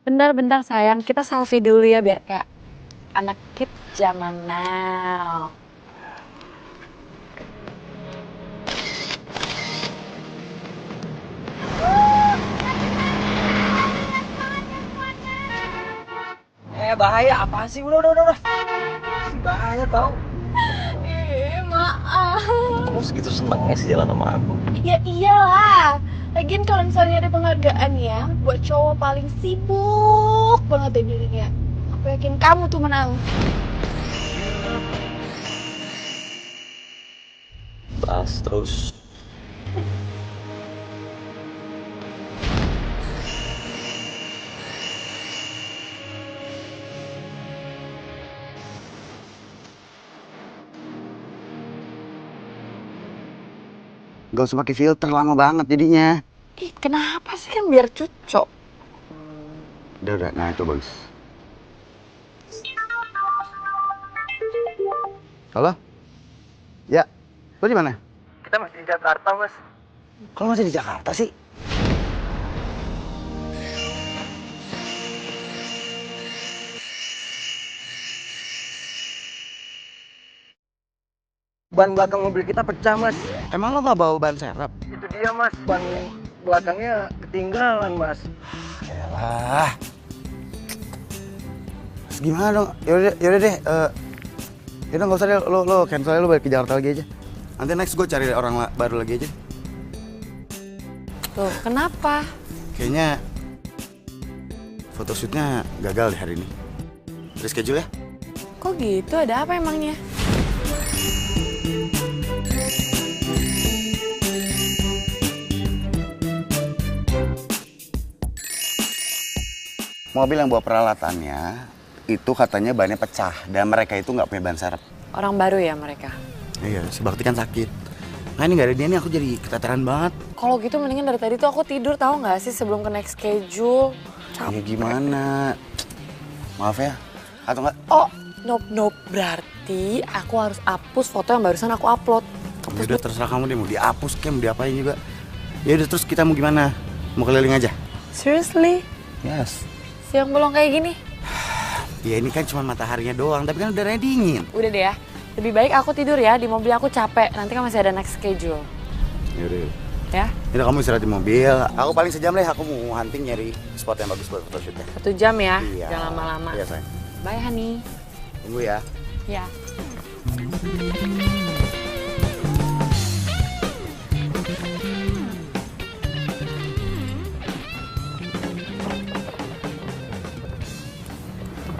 Bentar-bentar sayang, kita selfie dulu ya biar kayak anak kid zaman now. Bahaya apa sih? Udah. Bahaya tau. Maaf. Kamu segitu senangnya sih jalan sama aku. Ya iyalah. Lagian kalau misalnya ada penghargaan ya buat cowok paling sibuk banget di dunia. Aku yakin kamu tuh menang. Bahas terus. Gak usah pakai filter, lama banget jadinya. Ih, kenapa sih kan biar cocok? Udah, nah itu bagus. Halo? Ya, lo di mana? Kita masih di Jakarta, Mas. Kalau masih di Jakarta sih? Ban belakang mobil kita pecah, Mas. Emang lo gak bawa ban serep? Itu dia, Mas. Ban belakangnya ketinggalan, Mas. Yalah. Terus gimana dong? Yaudah deh. Yaudah gak usah deh, lo cancel aja, lo balik ke Jakarta lagi aja. Nanti next gue cari orang baru lagi aja. Tuh, kenapa? Kayaknya photoshootnya gagal deh hari ini. Reschedule ya? Kok gitu? Ada apa emangnya? Mobil yang bawa peralatannya itu katanya bannya pecah dan mereka itu nggak punya ban serep. Orang baru ya mereka? Iya, si Bakti kan sakit. Nah ini nggak ada dia nih, aku jadi keteteran banget. Kalau gitu mendingan dari tadi tuh aku tidur tahu nggak sih sebelum ke next schedule. Ya gimana? Maaf ya. Atau nggak? Oh, nope. Berarti aku harus hapus foto yang barusan aku upload. Ya udah terserah kamu deh, mau dihapus kayak mau diapain juga. Ya udah terus kita mau gimana? Mau keliling aja? Seriously? Yes. Siang bolong kayak gini? Ya ini kan cuma mataharinya doang, tapi kan udaranya dingin. Udah deh ya. Lebih baik aku tidur ya, di mobil aku capek. Nanti kan masih ada next schedule. Ya udah. Ya? Udah kamu istirahat di mobil. Aku paling sejam deh, aku mau hunting nyari spot yang bagus buat photoshootnya. 1 jam ya, Iya. jangan lama-lama. Iya sayang. Bye honey. Tunggu ya. Ya.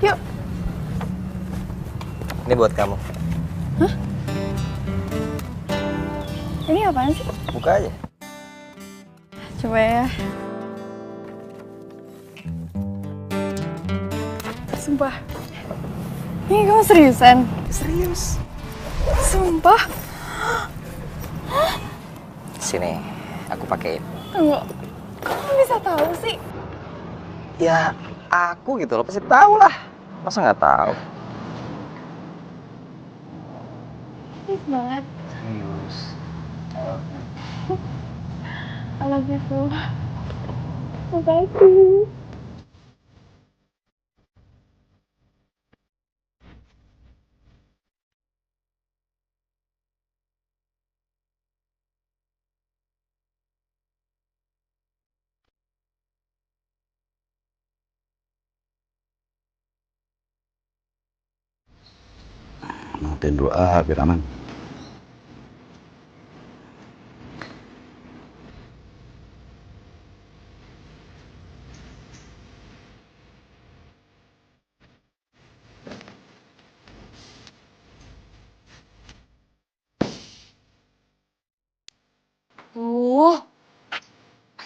Yuk. Ini buat kamu. Ini apaan sih? Buka aja. Coba ya. Sumpah. Ini kamu seriusan? Serius. Sumpah. Sini, aku pakein. Tunggu. Kamu bisa tahu sih? Ya, aku gitu loh, pasti tahu lah. Masa nggak tahu? Please banget. Serius. I love you so. Thank you. Matiin doa biar aman.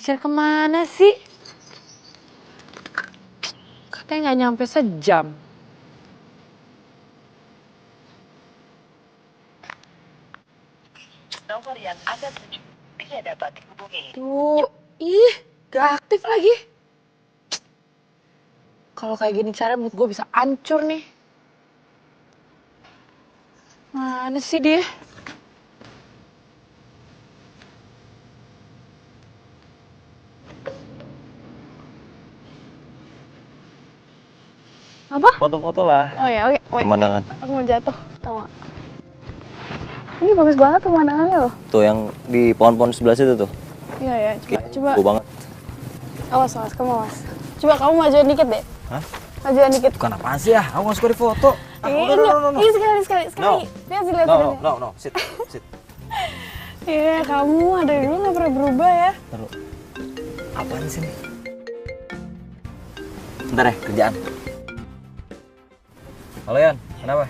Pacar kemana sih? Katanya nggak nyampe sejam. Nomor yang Anda tuju tidak dapat dihubungi. Tuh, ih, gak aktif lagi. Kalau kayak gini cara mood gue bisa hancur nih. Mana sih dia? Apa? Foto-foto lah. Oh ya, oke. Wait. Pemandangan. Aku mau jatuh. Tahu nggak? Ini bagus banget pemandangannya loh. Tuh yang di pohon-pohon sebelah situ tuh. Iya ya, coba. Gue banget. Awas, kamu awas. Coba kamu majuin dikit deh. Hah? Majuin dikit. Bukan apaan sih ya? Aku nggak suka di foto. Ini sekali. No. Lihat sih, lihat. No. Sit. Iya, kamu dari dulu nggak pernah berubah ya. Taruh. Apaan sih ini? Bentar ya, kerjaan. Halo Yan, kenapa?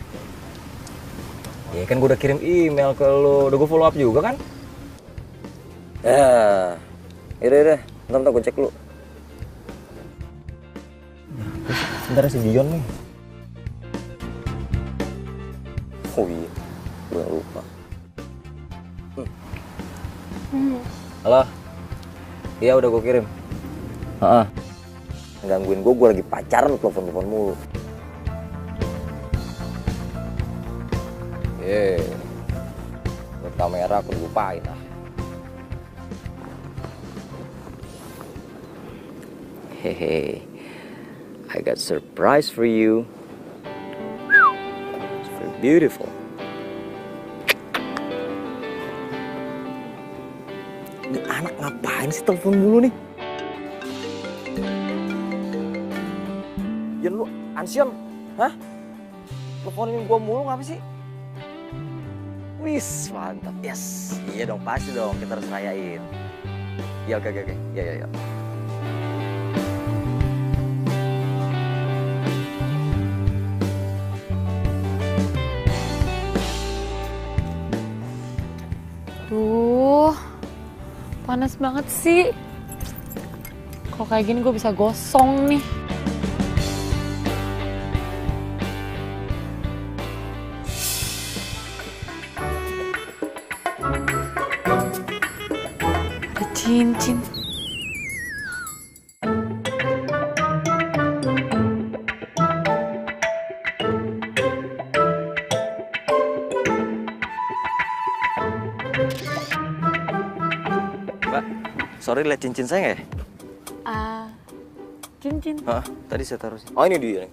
Ya kan gue udah kirim email ke lo, udah gue follow up juga kan? Ya, yaudah, bentar gue cek dulu. Bentar si Dion nih. Oh iya, gue lupa. Halo? Iya udah gue kirim. Gangguin gue lagi pacaran, telepon mulu. Buat kamera aku lupain ah. Hehe, I got surprise for you. It's very beautiful. Ini anak ngapain sih telepon mulu nih? Ya lu ansion, hah? Teleponin gua mulu ngapa sih? Wis, mantap. Yes. Iya dong, pasti dong. Kita harus rayain. Ya, oke. Ya. Panas banget sih. Kalau kayak gini gue bisa gosong nih. Ada cincin. Mbak, sorry lihat cincin saya nggak ya? Cincin. Hah, tadi saya taruh sini. Oh ini dia nih.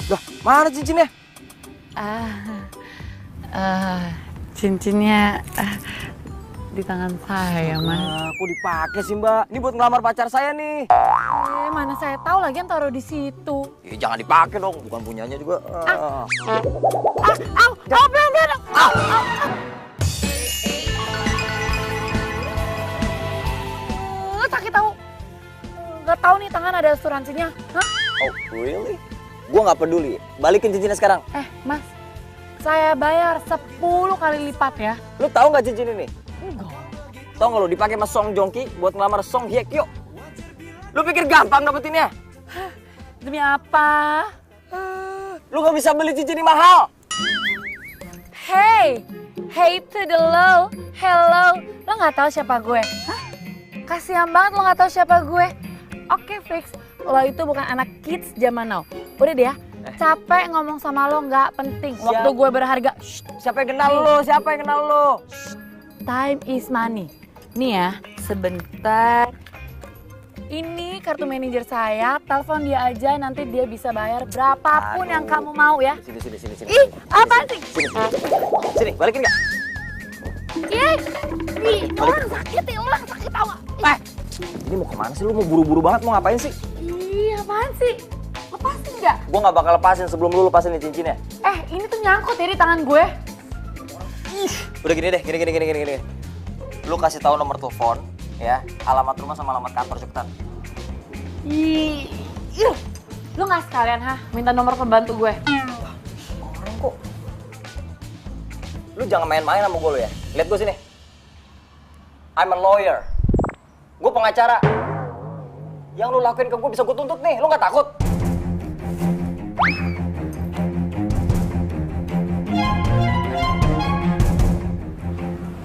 Lah, mana cincinnya? Cincinnya di tangan saya, Mas. Aku dipakai sih Mbak. Ini buat ngelamar pacar saya nih. Mana saya tahu lagian taruh di situ. Ya, jangan dipakai dong, bukan punyanya juga. Sakit tahu. Gak tahu nih tangan ada asuransinya. Hah? Oh, really? Gua nggak peduli. Balikin cincinnya sekarang. Mas, saya bayar 10 kali lipat ya. Lu tahu nggak cincin ini? Enggak. Tahu nggak lu dipakai sama Song Joong Ki buat ngelamar Song Hye Kyo? Lu pikir gampang dapetinnya? Demi apa? Lu nggak bisa beli cincin ini mahal. Hey to the low, hello. Lo nggak tahu siapa gue? Hah? Kasian banget lo nggak tahu siapa gue. Oke, fix. Lo itu bukan anak kids zaman now. Udah deh ya. Capek ngomong sama lo, nggak penting. Waktu gue berharga. Shh. Siapa yang kenal lu? Siapa yang kenal lu? Time is money. Nih ya, sebentar. Ini kartu manajer saya. Telepon dia aja, nanti dia bisa bayar berapapun yang kamu mau ya. Sini. Ih, apaan sih? Sini, balikin nggak? Orang sakit ya, orang sakit tau gak? Ini mau kemana sih? Lu mau buru-buru banget, mau ngapain sih? Ih, apaan sih? Lepasin nggak? Gua nggak bakal lepasin sebelum lu lepasin nih cincinnya. Ini tuh nyangkut ya di tangan gue. Udah gini deh, gini. Lu kasih tahu nomor telepon, ya, alamat rumah sama alamat kantor cepetan. Lu nggak sekalian minta nomor pembantu gue? Orang kok. Lu jangan main-main sama gue lu ya. Lihat gue sini. I'm a lawyer. Gue pengacara. Yang lu lakuin ke gue bisa gue tuntut nih. Lu nggak takut?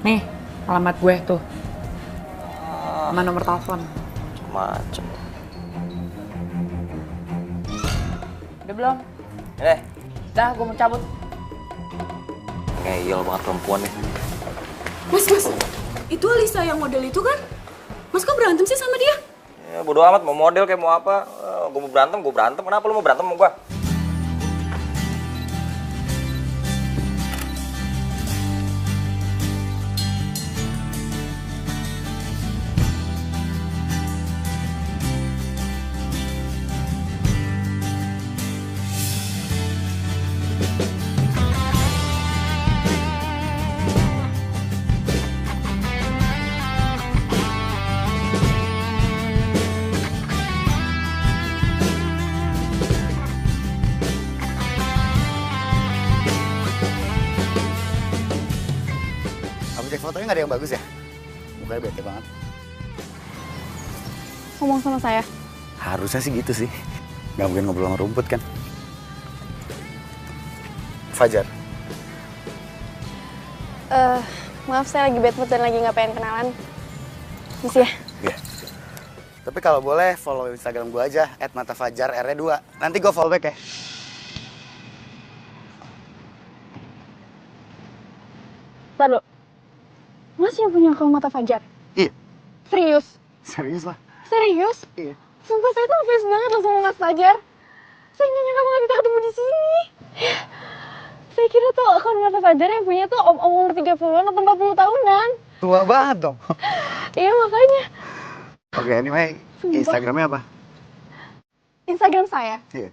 Nih, alamat gue tuh. Sama nomor telepon. Macem. Udah belum? Ini. Dah, gue mau cabut. Ngeyel banget perempuan nih. Mas, itu Alisa yang model itu kan? Mas kok berantem sih sama dia? Ya bodo amat, mau model kayak mau apa. Gue mau berantem, gue berantem. Kenapa lu mau berantem sama gue? Kamu cek fotonya nggak ada yang bagus ya? Mukanya bete banget. Ngomong sama saya. Harusnya sih gitu sih. Nggak mungkin ngobrol sama rumput kan? Fajar. Maaf saya lagi bad mood dan lagi nggak pengen kenalan. Misi ya? Iya. Tapi kalau boleh follow Instagram gue aja @matafajar R-nya 2. Nanti gue follow back ya. Ntar lo. Mas yang punya akun Mata Fajar? Iya. Serius? Serius lah. Serius? Iya. Sumpah saya tuh ngefans banget loh sama Mas Fajar. Saya nggak nyangka banget kita ketemu di sini. Saya kira tuh akun Mata Fajar yang punya tuh om umur 30-an atau 40 tahunan. Tua banget dong. Iya makanya. Oke, anyway, Sumpah. Instagramnya apa? Instagram saya. Iya.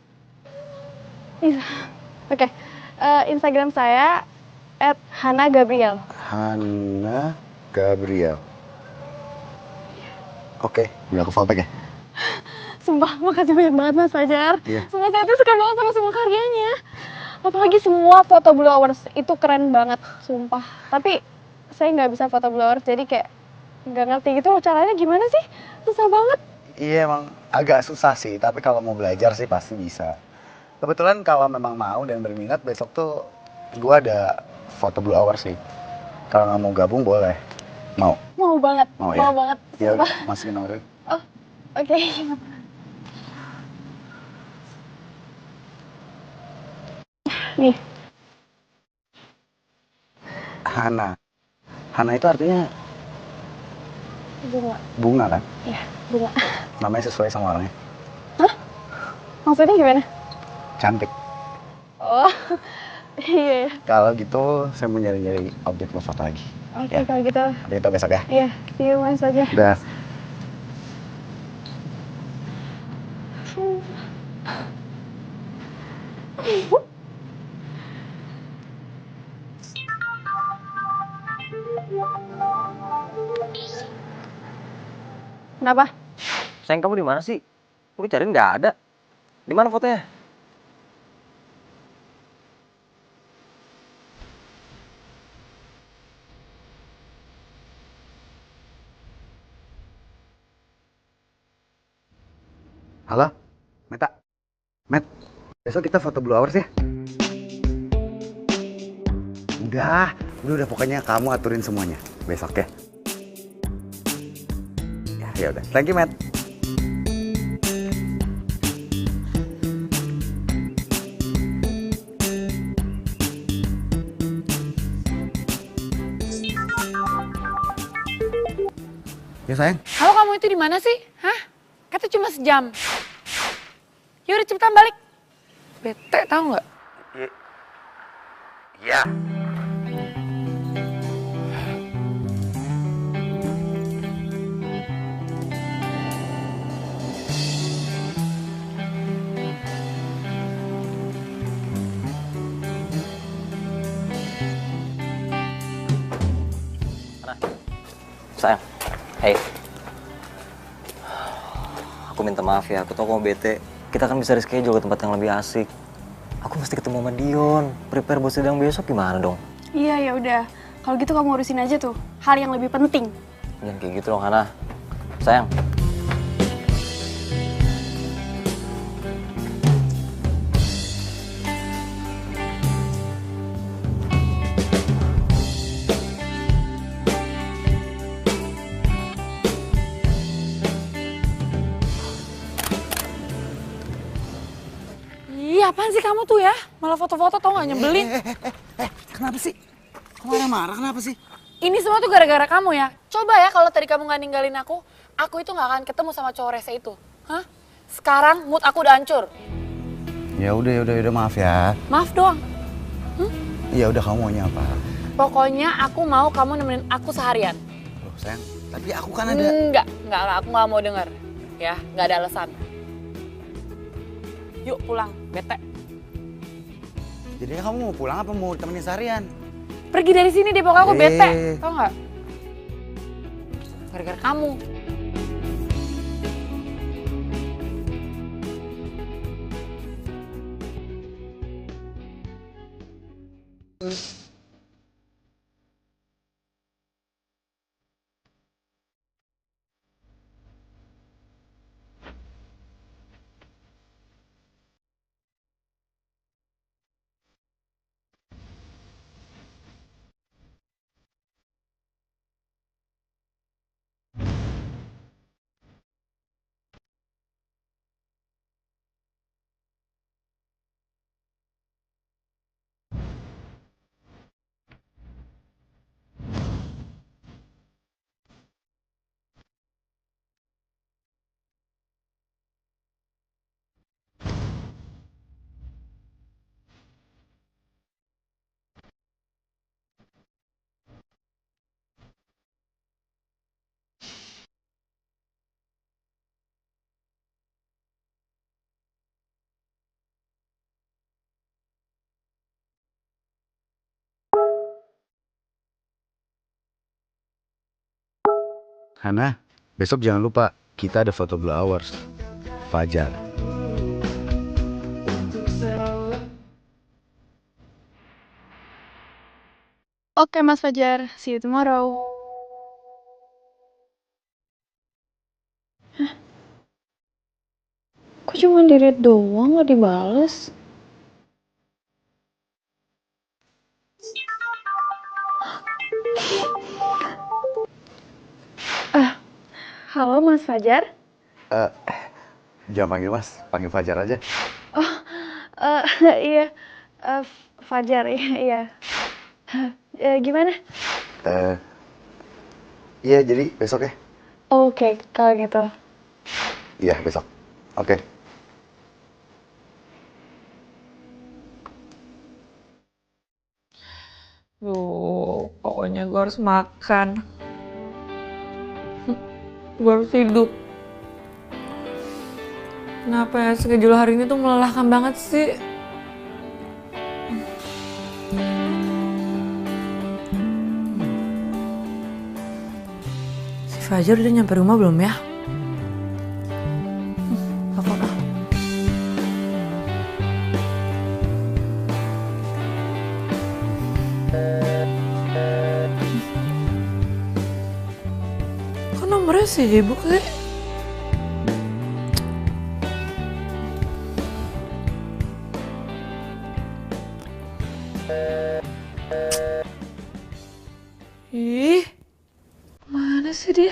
Oke. Instagram saya @hana_gabriel. Hana Gabriel. Oke, udah aku follow back ya. Sumpah, makasih banyak banget Mas Fajar. Iya. Sumpah saya tuh suka banget sama semua karyanya. Apalagi semua foto blowers itu keren banget, sumpah. Tapi saya nggak bisa foto blowers, jadi kayak nggak ngerti gitu loh caranya gimana sih? Susah banget. Iya, emang agak susah sih, tapi kalau mau belajar sih pasti bisa. Kebetulan kalau memang mau dan berminat, besok tuh gua ada foto blue hour sih. Kalau nggak mau gabung boleh. Mau? Mau banget, Mau mau ya? banget. Ya Sumpah. udah, masukin nomor. Oh, oke. Nih, Hana. Hana itu artinya bunga. bunga kan? Iya, bunga. Namanya sesuai sama orangnya. Maksudnya gimana? Cantik. Oh, iya. Kalau gitu, saya mau nyari-nyari objek buat foto lagi. Oke, Ya. kalau gitu. Nanti kita besok ya. Iya, see you Mas Fajar. Udah. Kenapa? Sayang, kamu di mana sih? Gue cariin nggak ada. Di mana fotonya? Halo? Meta? Met? Besok kita foto blue hours ya? Udah pokoknya kamu aturin semuanya besok ya. Ya udah. Thank you, Matt. Ya sayang. Halo, kamu itu di mana sih? Hah? Kata cuma sejam. Yaudah cepetan balik. Bete tahu nggak? Iya. Sayang, hey. Aku minta maaf ya, aku tau kamu bete. Kita kan bisa reschedule ke tempat yang lebih asik. Aku mesti ketemu sama Dion. Prepare buat sidang besok gimana dong? Iya, ya udah. Kalau gitu kamu urusin aja tuh hal yang lebih penting. Jangan kayak gitu dong, Hana. Sayang. Iya, apaan sih kamu tuh ya? Malah foto-foto tau nggak nyebelin. Kenapa sih? Kok marah-marah kenapa sih? Ini semua tuh gara-gara kamu ya. Coba ya kalau tadi kamu nggak ninggalin aku aku itu gak akan ketemu sama cowok rese itu. Hah? Sekarang mood aku udah hancur. Ya udah maaf ya. Maaf doang. Ya udah, kamu maunya apa? Pokoknya aku mau kamu nemenin aku seharian. Loh sayang, tapi aku kan ada. Enggak, aku gak mau denger. Ya, gak ada alasan. Yuk pulang, bete. Jadi kamu mau pulang apa mau temenin seharian? Pergi dari sini deh, pokoknya aku bete. Tau gak? Gara-gara kamu. Hana, besok jangan lupa kita ada photo blue hours. Fajar. Oke Mas Fajar, see you tomorrow. Hah? Kok cuma di-read doang, gak dibales? Ah, halo Mas Fajar. Jangan panggil Mas, panggil Fajar aja. Oh, eh, iya, eh, Fajar, iya. Gimana? Eh, iya jadi besok ya? Oke, kalau gitu. Iya besok. Oke. Pokoknya gue harus makan. Gue harus hidup. Kenapa ya schedule hari ini tuh melelahkan banget sih? Si Fajar udah nyampe rumah belum ya? Telepon ah. Kok nomornya sibuk sih? Ih, mana sih dia?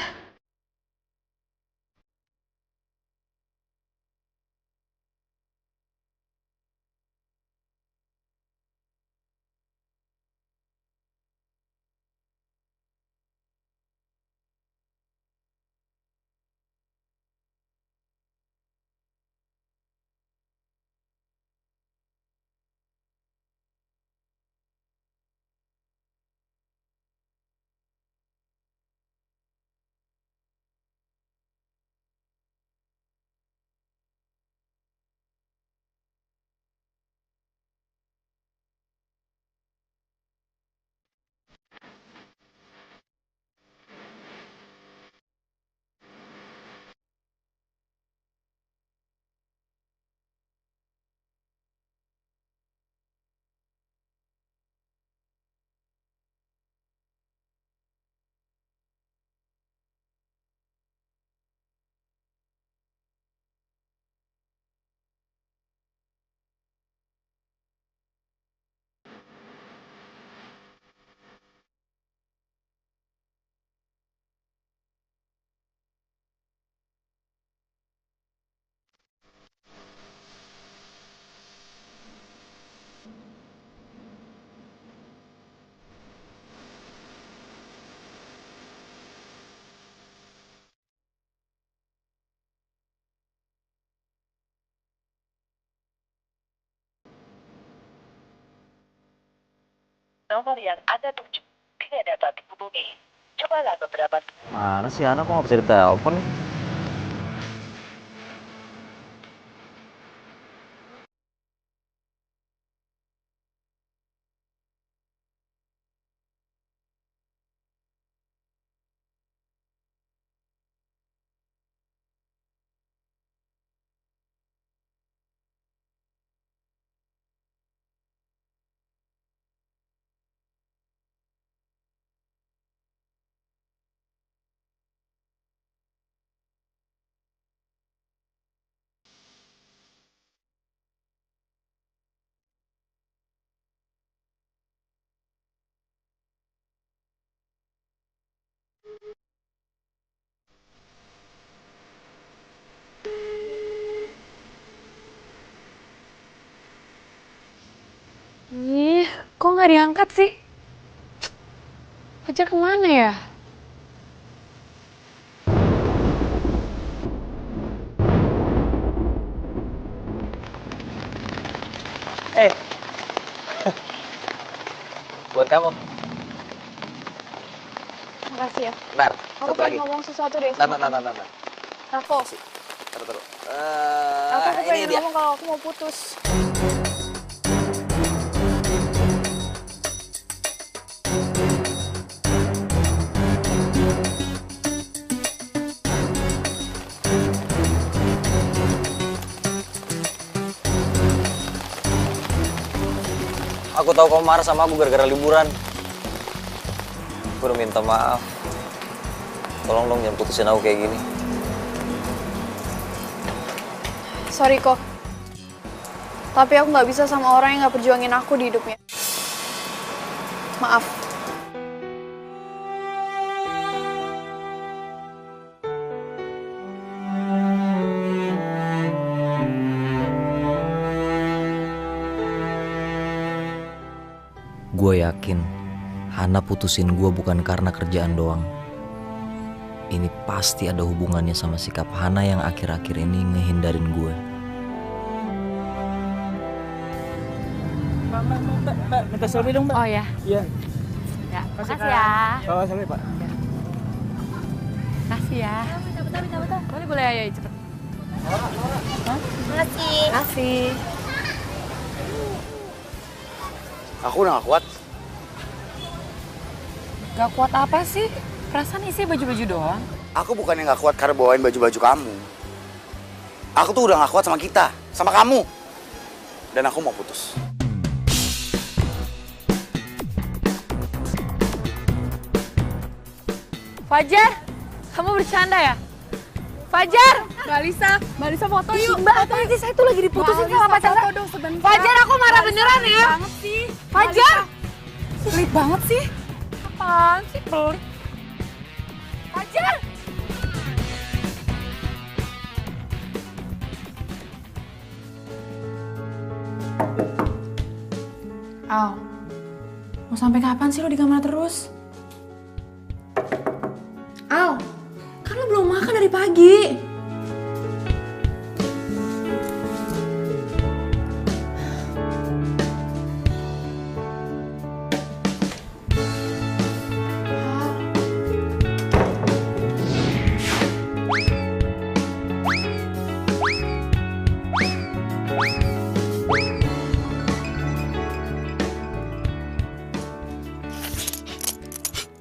Nomor yang Anda tuju tidak dapat dihubungi. Cobalah beberapa. Mana sih anak kok nggak bisa ditelepon nih? Ih, kok nggak diangkat sih? Fajar kemana ya? Eh, buat kamu. Makasih ya. Bentar, Aku satu lagi. pengen ngomong sesuatu deh. Bentar. Aku Taruh. pengen Ini dia. ngomong kalau aku mau putus. Aku tahu kamu marah sama aku gara-gara liburan. Aku udah minta maaf. Tolong dong jangan putusin aku kayak gini. Sorry kok. Tapi aku nggak bisa sama orang yang nggak perjuangin aku di hidupnya. Maaf. Gue yakin Hana putusin gue bukan karena kerjaan doang. Ini pasti ada hubungannya sama sikap Hana yang akhir-akhir ini ngehindarin gue. Mbak, minta selfie dong, Mbak. Oh ya. Iya. Ya, makasih ya. Oh, selfie, Pak. Makasih ya. Bentar. Boleh ayo cepet. Makasih. Aku udah gak kuat. Gak kuat apa sih? Perasaan isi baju-baju doang. Aku bukannya gak kuat karena bawain baju-baju kamu. Aku tuh udah gak kuat sama kita, sama kamu. Dan aku mau putus. Fajar, kamu bercanda ya? Fajar! Mbak Lisa foto yuk. Mbak, apa sih? Saya tuh lagi diputusin sama pacar saya. Fajar, aku marah beneran ya. Banget sih. Fajar! Pelit banget sih. Apaan sih pelit? Fajar! Al, mau sampai kapan sih lo di kamar terus? Al, kan lo belum makan dari pagi.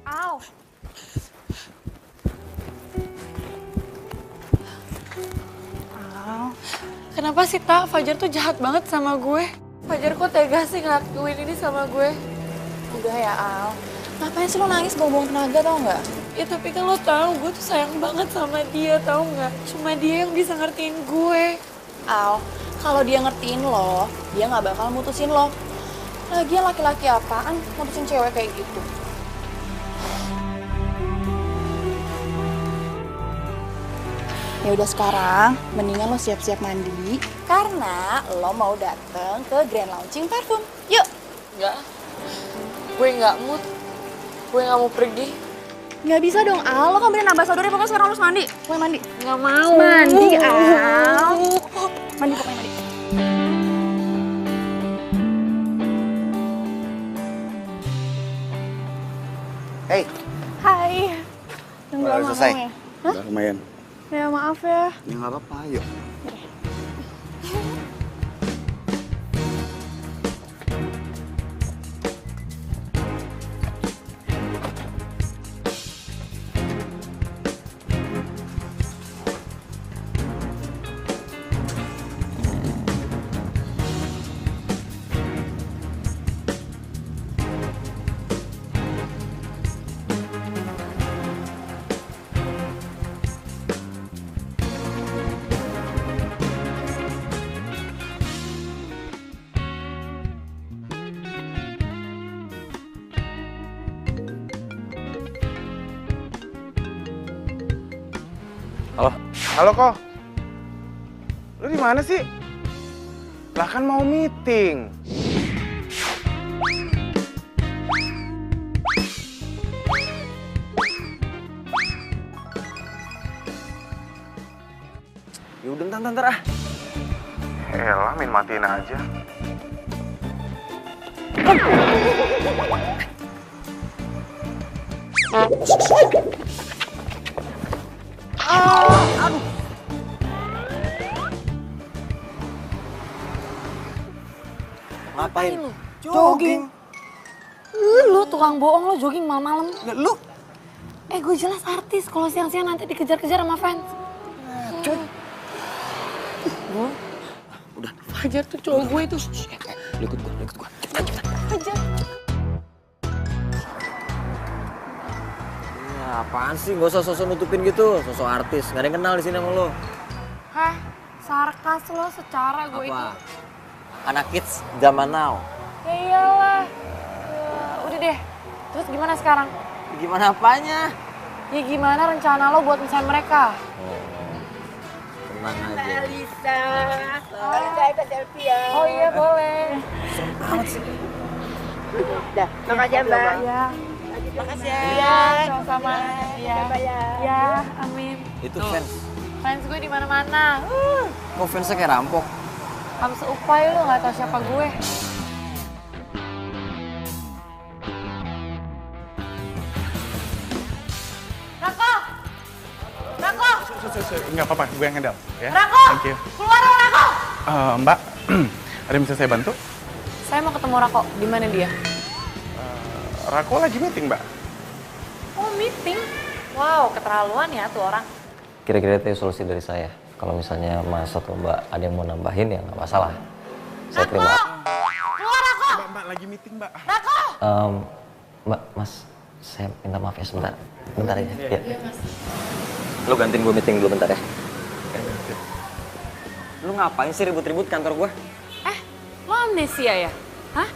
Au. Kenapa sih, Tak? Fajar tuh jahat banget sama gue. Fajar kok tega sih ngelakuin ini sama gue? Udah ya Al, ngapain sih lo nangis buang-buang tenaga tau nggak? Ya tapi kan lo tahu gue tuh sayang banget sama dia, tahu nggak? Cuma dia yang bisa ngertiin gue. Al, kalau dia ngertiin lo, dia nggak bakal mutusin lo. Lagian laki-laki apaan mutusin cewek kayak gitu? Ya udah sekarang, mendingan lo siap-siap mandi karena lo mau dateng ke grand launching parfum. Yuk. Nggak, gue nggak mood. Gue nggak mau pergi. Nggak bisa dong Al, lo kan brand ambassador, pokoknya sekarang harus mandi. Pokoknya mandi. Nggak mau. Mandi Al. Mandi pokoknya mandi. Hey, Hai. Nunggu udah lama selesai? kamu ya? Udah lumayan. Ya maaf ya. Ya nggak apa-apa, yuk. Halo? Halo kok. Lu di mana sih? Lah kan mau meeting. Ya udah ntar ah. Elah, main matiin aja. Ngapain? lu? Jogging. Lu tukang bohong lo jogging malam-malam. Lu? Gue jelas artis, kalau siang-siang nanti dikejar-kejar sama fans. Udah. Hajar tuh cowok gue itu. Lu ikut gua. Cepetan. Hajar. Ya, apaan sih? Gak usah sosok nutupin gitu. Sosok artis. Gak ada yang kenal di sini sama lo. Hah? Sarkas lo secara gue itu. Apa? Anak kids zaman now. Ya iyalah. Udah deh. Terus gimana sekarang? Gimana apanya? Ya gimana rencana lo buat misahin mereka? Tenang aja. Alisa. Alisa ikut selfie ya. Oh iya boleh. Dah, makasih ya Mbak. Ya. Makasih ya. Iya, sama-sama. Iya. Ya. Ya, amin. Itu fans. Fans gue di mana-mana. Kok fansnya kayak rampok? Habis upai lo nggak tahu siapa gue. Rako! Rako! Nggak apa-apa, gue yang handle. Ya? Rako! Thank you. Keluar dong Rako! Mbak, ada yang bisa saya bantu? Saya mau ketemu Rako. Di mana dia? Rako lagi meeting, Mbak. Oh, meeting? Wow, keterlaluan ya tuh orang. Kira-kira itu solusi dari saya. Kalau misalnya Mas atau Mbak ada yang mau nambahin ya nggak masalah. Saya terima. Keluar Rako! Mbak lagi meeting, Mbak. Rako! Mbak, Mas, saya minta maaf ya sebentar. Bentar aja. Ya. Lu gantiin gue meeting dulu bentar ya. Lu ngapain sih ribut-ribut kantor gue? Lo amnesia ya? Hah?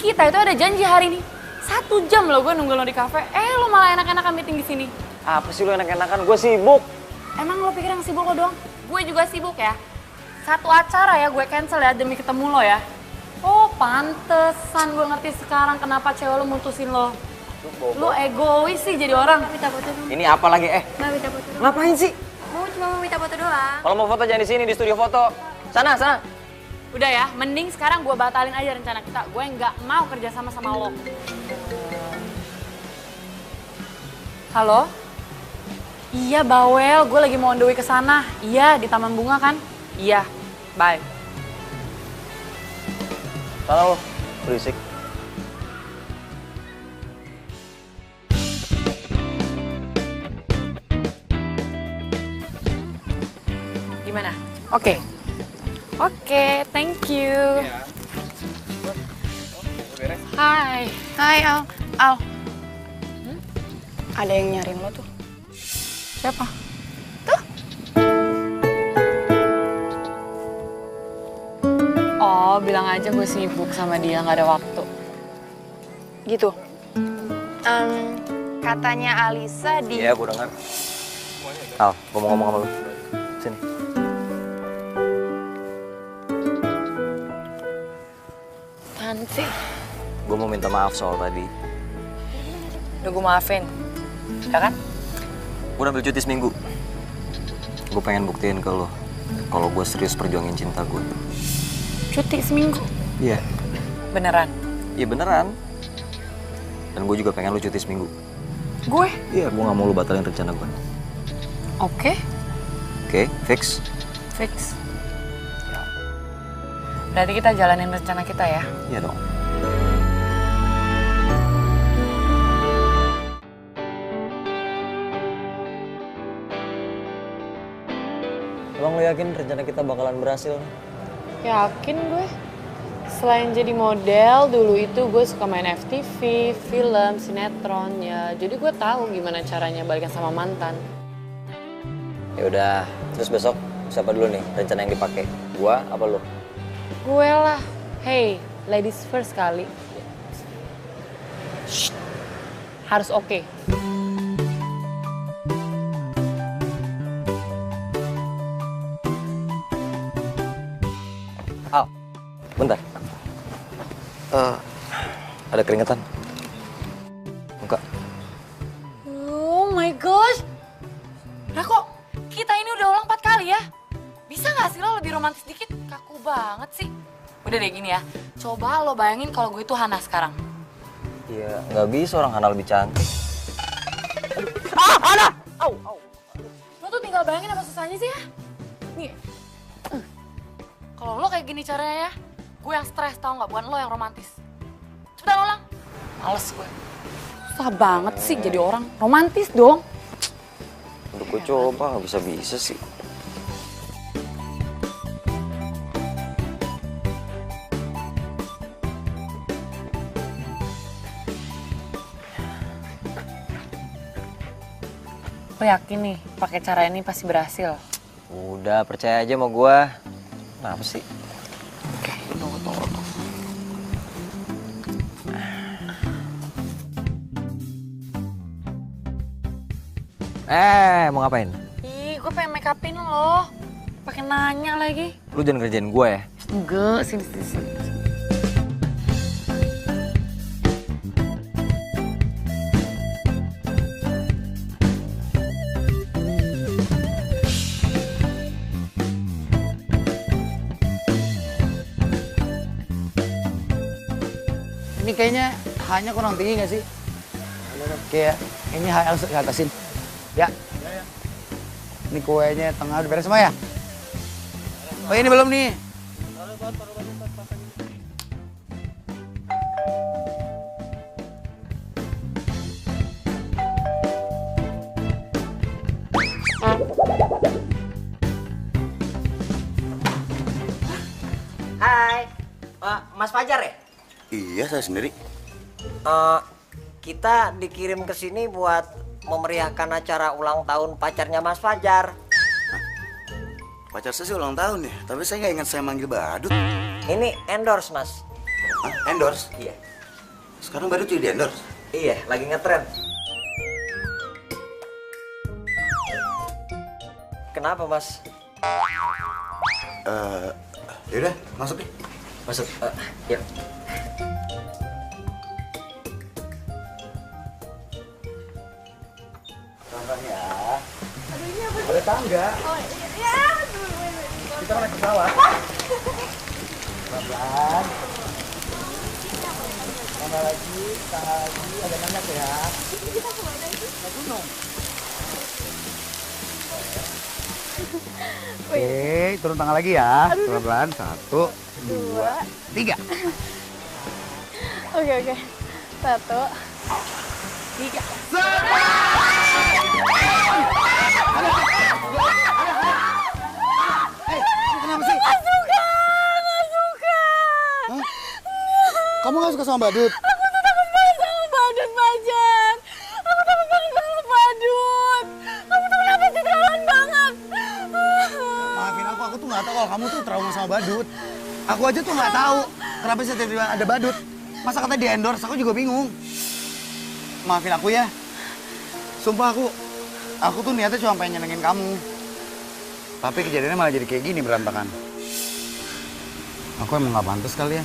Kita itu ada janji hari ini. 1 jam lo gue nunggu lo di kafe. Lo malah enak-enakan meeting di sini. Apa sih lu enak-enakan? Gue sibuk. Emang lo pikir yang sibuk lo doang? Gue juga sibuk ya. 1 acara ya gue cancel ya demi ketemu lo ya. Oh pantesan gue ngerti sekarang kenapa cewek lo mutusin lo. Lo egois sih jadi orang. Minta foto dong. Ini apa lagi? Mbak minta foto dong. Ngapain sih? Cuma mau minta foto doang. Kalau mau foto jangan di sini, di studio foto. Sana. Udah ya, mending sekarang gue batalin aja rencana kita. Gue nggak mau kerja sama lo. Halo? Iya bawel, gue lagi mau on the way ke sana. Iya, di Taman Bunga kan? Iya, bye. Sana lo, berisik. Gimana? Oke. Oke, thank you. Hai. Hai Al. Ada yang nyariin lo tuh. Siapa? Oh, bilang aja gue sibuk sama dia, nggak ada waktu. Gitu. Katanya Alisa di... Iya, gue dengar. Al, gue mau ngomong sama lu. Sini. Nanti. Gue mau minta maaf soal tadi. Udah gue maafin. Ya kan? Gue udah ambil cuti seminggu. Gue pengen buktiin ke lo kalau gue serius perjuangin cinta gue. Cuti seminggu. Iya. Beneran? Iya beneran. Dan gue juga pengen lo cuti seminggu. Gue? Iya, gue gak mau lu batalin rencana gue. Oke. Oke, fix. Fix. Berarti kita jalanin rencana kita ya? Iya dong. Emang lu yakin rencana kita bakalan berhasil? Yakin gue. Selain jadi model, dulu itu gue suka main FTV, film, sinetron ya. Jadi gue tahu gimana caranya balikan sama mantan. Ya udah, terus besok siapa dulu nih rencana yang dipakai? Gua apa lu? Gue lah. Hey, ladies first kali. Shh. Harus oke. Al, bentar. Ada keringetan. Muka. Oh my gosh. Rako, kita ini udah ulang 4 kali ya. Bisa gak sih lo lebih romantis dikit? Kaku banget sih. Udah deh gini ya, coba lo bayangin kalau gue itu Hana sekarang. Iya, nggak bisa orang Hana lebih cantik. Hana! Lo tuh tinggal bayangin apa susahnya sih ya? Nih, kalau lo kayak gini caranya ya, gue yang stres tau gak, bukan lo yang romantis. Cepetan ulang. Males gue. Susah banget sih jadi orang romantis dong. Untuk gue coba nggak bisa-bisa sih. Lo yakin nih pakai cara ini pasti berhasil? Udah, percaya aja sama gue. Kenapa sih? Oke, tunggu. Mau ngapain? Ih, gue pengen make upin lo. Pakai nanya lagi. Lu jangan kerjain gue ya. Enggak, sini. Ini kayaknya hanya kurang tinggi nggak sih? Kayak ini harus diatasin. Ya. Ini kuenya tengah udah beres semua ya? Oh ini belum nih. Hai, Mas Fajar ya? Iya saya sendiri. Kita dikirim ke sini buat memeriahkan acara ulang tahun pacarnya Mas Fajar. Pacar saya sih ulang tahun ya, tapi saya nggak ingat saya manggil Badut. Ini endorse, Mas. Endorse? Iya. Sekarang Badut jadi endorse? Iya, lagi ngetren. Kenapa, Mas? Yaudah, masuk deh. Masuk. Yuk. Tangga ya. Aduh ini apa? Ada tangga. Oh iya. Kita mau naik pesawat. Pelan-pelan. Tangga lagi, ada banyak ya. Kita kemana sih? Ke gunung. Oke, turun tangga lagi ya. Pelan-pelan, 1, 2, 3. Oke. 1, 3. Kenapa sih? Gak suka. Hah? Kamu gak suka sama Badut? Aku tuh takut banget sama Badut, Fajar. Aku takut banget sama Badut. Kamu tuh kenapa sih terlaluan banget? Maafin aku tuh gak tahu kalau kamu tuh trauma sama Badut. Aku aja tuh gak tahu kenapa sih tiba-tiba ada Badut. Masa katanya di endorse, aku juga bingung. Maafin aku ya. Sumpah aku tuh niatnya cuma pengen nyenengin kamu. Tapi kejadiannya malah jadi kayak gini berantakan. Aku emang gak pantas kali ya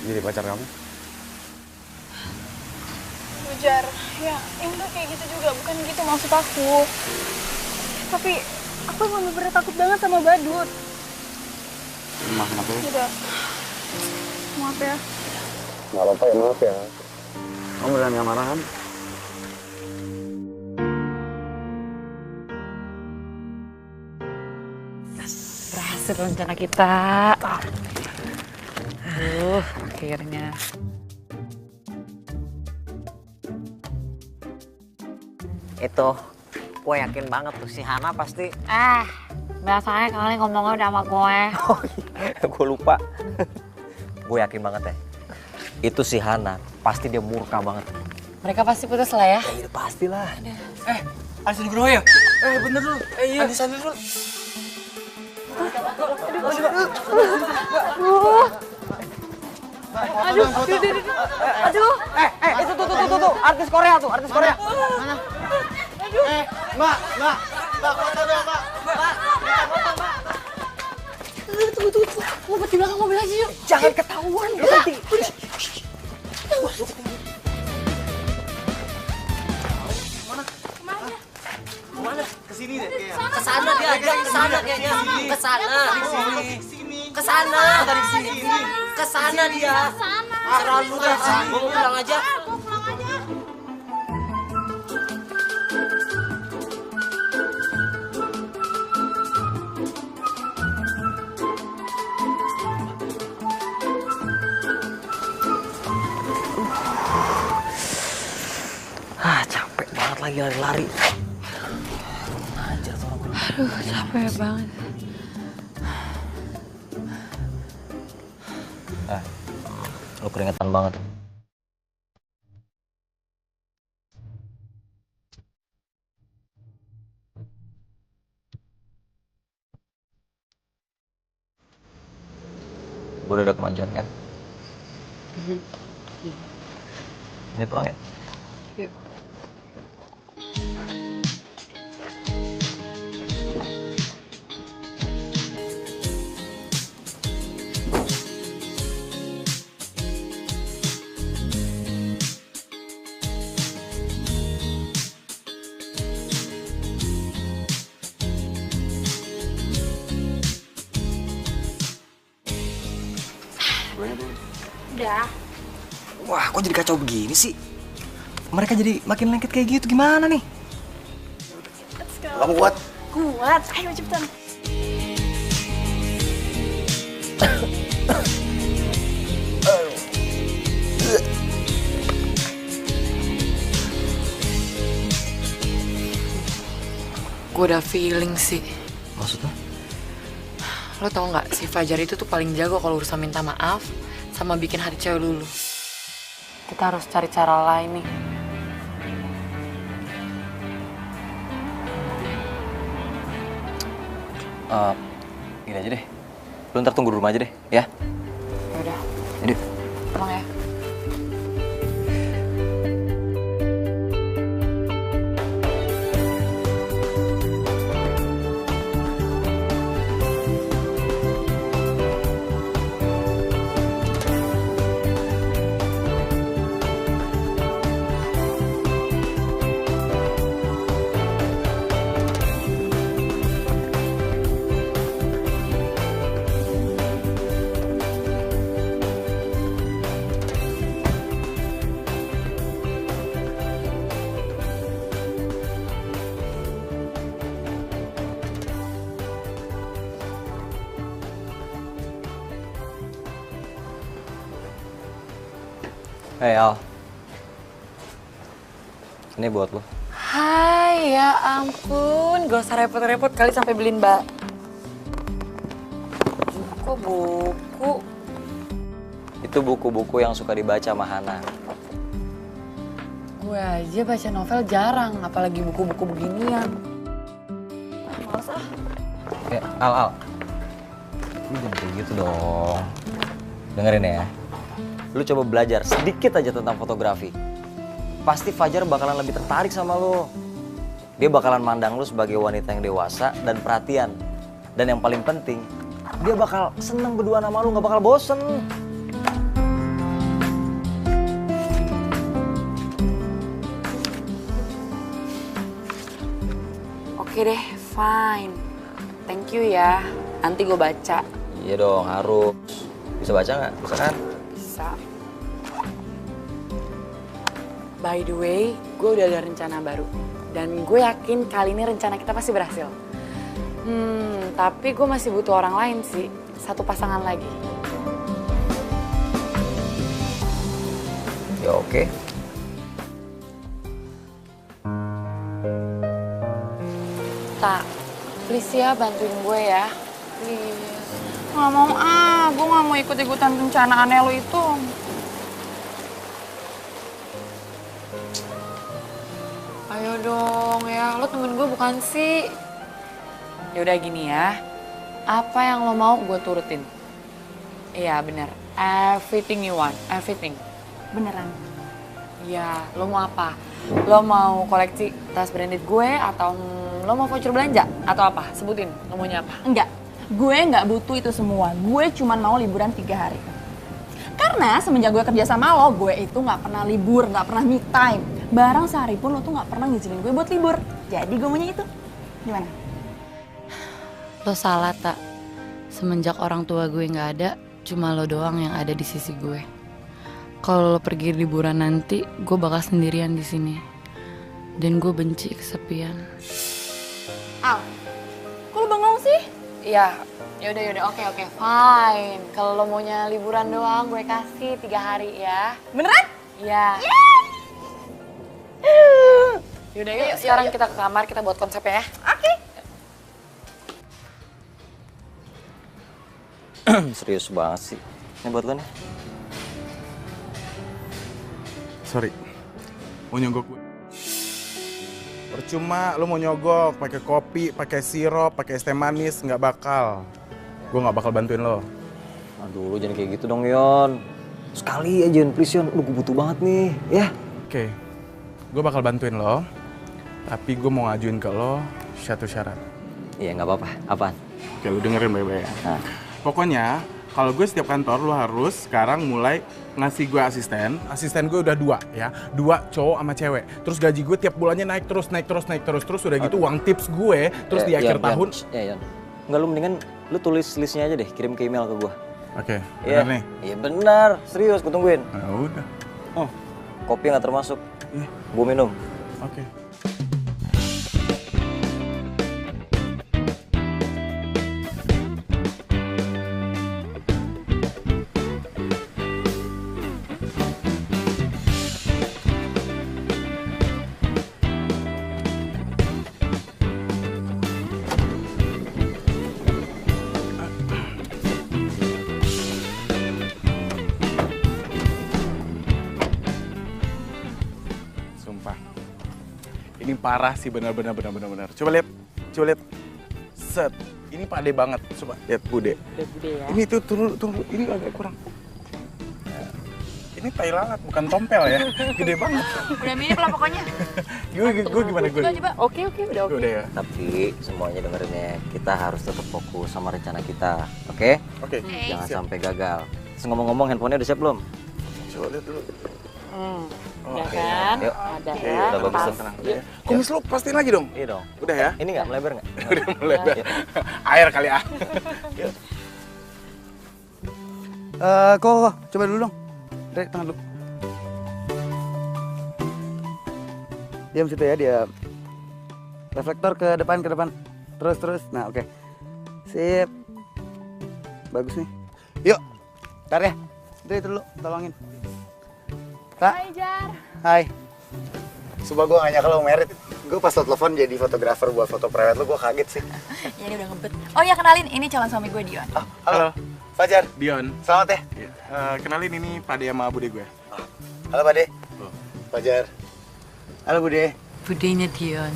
jadi pacar kamu. Fajar, ya ini tuh kayak gitu juga, bukan gitu maksud aku. Tapi aku emang bener-bener takut banget sama Badut. Maafin aku ya. Udah, maaf ya. Gak apa-apa ya, maaf ya. Kamu beneran gak marah kan? berhasil rencana kita. Akhirnya. Itu, gue yakin banget tuh si Hana pasti. Biasanya kalian ngomongnya udah sama gue. Gue lupa. Gue yakin banget ya. Itu si Hana, pasti dia murka banget. Mereka pasti putus lah ya. Ya pastilah. Ada Nugroho ya? Bener lu. Iya. Ada Sandi lu. Aduh. Itu tuh, artis Korea tuh, artis Korea. Mana? Mbak, foto dong, Mbak. Tunggu. Ngumpet di belakang mobil aja yuk. Jangan ketahuan, nanti. Kesini deh, kayak. Kesana dia, kesana kayaknya. Kesana. Kesana. Dari sini. Kesana dia. Terlalu dah. Mau pulang aja. Capek banget lagi lari-lari. Anjir tuh orang. Aduh, capek banget. Lu keringetan banget. Gue udah kemanjuan kan? Ini pulang ya? Yuk. Udah. Wah, kok jadi kacau begini sih? Mereka jadi makin lengket kayak gitu, gimana nih? Kamu kuat? Kuat, ayo cepetan. Gue udah feeling sih. Maksudnya? Lo tau gak, si Fajar itu tuh paling jago kalau urusan minta maaf sama bikin hati cewek lulu. Kita harus cari cara lain nih. Gini aja deh. Lu ntar tunggu di rumah aja deh, ya? Yaudah, Jadi, pulang ya. Hey Al, ini buat lo. Hai, ya ampun. Gak usah repot-repot kali sampai beliin buku. Itu buku-buku yang suka dibaca sama Hana. Gue aja baca novel jarang, apalagi buku-buku beginian. Males ah. Al. Lu jangan kayak gitu dong. Dengerin ya. Lu coba belajar sedikit aja tentang fotografi. Pasti Fajar bakalan lebih tertarik sama lu. Dia bakalan mandang lu sebagai wanita yang dewasa dan perhatian. Dan yang paling penting, dia bakal seneng berdua sama lu, gak bakal bosen. Oke deh, fine. Thank you ya. Nanti gue baca. Iya dong, harus. Bisa baca nggak? Bisa kan? Bisa. By the way, gue udah ada rencana baru. Dan gue yakin kali ini rencana kita pasti berhasil. Tapi gue masih butuh orang lain sih. Satu pasangan lagi. Ya oke. Tak, please ya bantuin gue ya. Please. Nggak mau gue nggak mau ikut-ikutan rencana aneh lo itu. Ayo dong ya, lo temen gue bukan sih? Ya udah gini ya, apa yang lo mau gue turutin. Iya bener, everything you want, everything. Beneran. Iya, lo mau apa? Lo mau koleksi tas branded gue atau lo mau voucher belanja? Atau apa? Sebutin, lo maunya apa? Enggak, gue nggak butuh itu semua. Gue cuma mau liburan 3 hari. Karena semenjak gue kerja sama lo, gue itu nggak pernah libur, nggak pernah me time. Barang sehari pun lo tuh nggak pernah ngizinin gue buat libur. Jadi gue maunya itu. Gimana? Lo salah, Tak. Semenjak orang tua gue nggak ada, cuma lo doang yang ada di sisi gue. Kalau lo pergi liburan nanti, gue bakal sendirian di sini. Dan gue benci kesepian. Al, kok lo bengong sih? Iya, yaudah, oke, fine. Kalau lo maunya liburan doang, gue kasih 3 hari ya. Beneran? Iya. Yaudah, yuk sekarang kita ke kamar, kita buat konsepnya ya. Oke. Serius banget sih. Ini buat lo nih. Sorry, mau nyogok gue. Percuma lo mau nyogok, pakai kopi, pakai sirup, pakai es teh manis, nggak bakal. Gue nggak bakal bantuin lo. Aduh, lo jangan kayak gitu dong, Yon. Sekali aja, Yon, please, Yon. Gue butuh banget nih, ya. Oke, gue bakal bantuin lo. Tapi gue mau ngajuin ke lo satu syarat. Iya, nggak apa-apa. Apaan? Oke, lo dengerin baik-baik ya. Nah. Pokoknya, kalau gue setiap kantor lo harus sekarang mulai ngasih gue asisten. Asisten gue udah 2 ya, 2 cowok sama cewek. Terus gaji gue tiap bulannya naik terus. Terus udah gitu uang tips gue, terus di akhir tahun. Ya, Yon. Enggak, lu mendingan lu tulis listnya aja deh, kirim ke email ke gua. Oke, Iya bener nih? Iya benar, serius, gue tungguin. Ya udah. Kopi nggak termasuk. Iya. Gua minum. Oke. Sumpah. Ini parah sih benar. Coba lihat. Set. Ini pade banget. Coba lihat Bude. Udah bude ya. Ini tuh tunggu. Ini agak kurang. Ini tai lalat bukan tompel ya. Gede banget. Udah mirip lah pokoknya. Gue gimana gue? Coba. Oke, udah oke. Udah ya. Tapi semuanya dengerin ya, kita harus tetap fokus sama rencana kita, oke? Oke. Jangan Siap. sampai gagal. Terus ngomong-ngomong, handphonenya udah siap belum? Coba lihat dulu. Udah kan? Yuk. Ada Oke, ya. udah bagus Pas. tuh. Tenang. Kumis lu pastiin lagi dong. Iya dong. Udah ya? Ini nggak melebar nggak? Udah mulai. Air kali ah. Kok, coba dulu dong. Rek, tangan dulu. Diam situ ya, diam. Reflektor ke depan. Terus. Nah, oke. Sip. Bagus nih. Yuk, ntar ya. Itu dulu, tolongin. Kak. Hai Jar. Hai. Sumpah gue gak nyangka lo merit. Gue pas lo telepon jadi fotografer buat foto private lo, gue kaget sih. Ya ini udah ngebet. Oh iya kenalin, ini calon suami gue Dion. Oh, halo. Fajar, Dion. selamat ya. Kenalin ini Pade sama Bude gue. Halo Pade. Fajar. Halo Bude. Budenya Dion.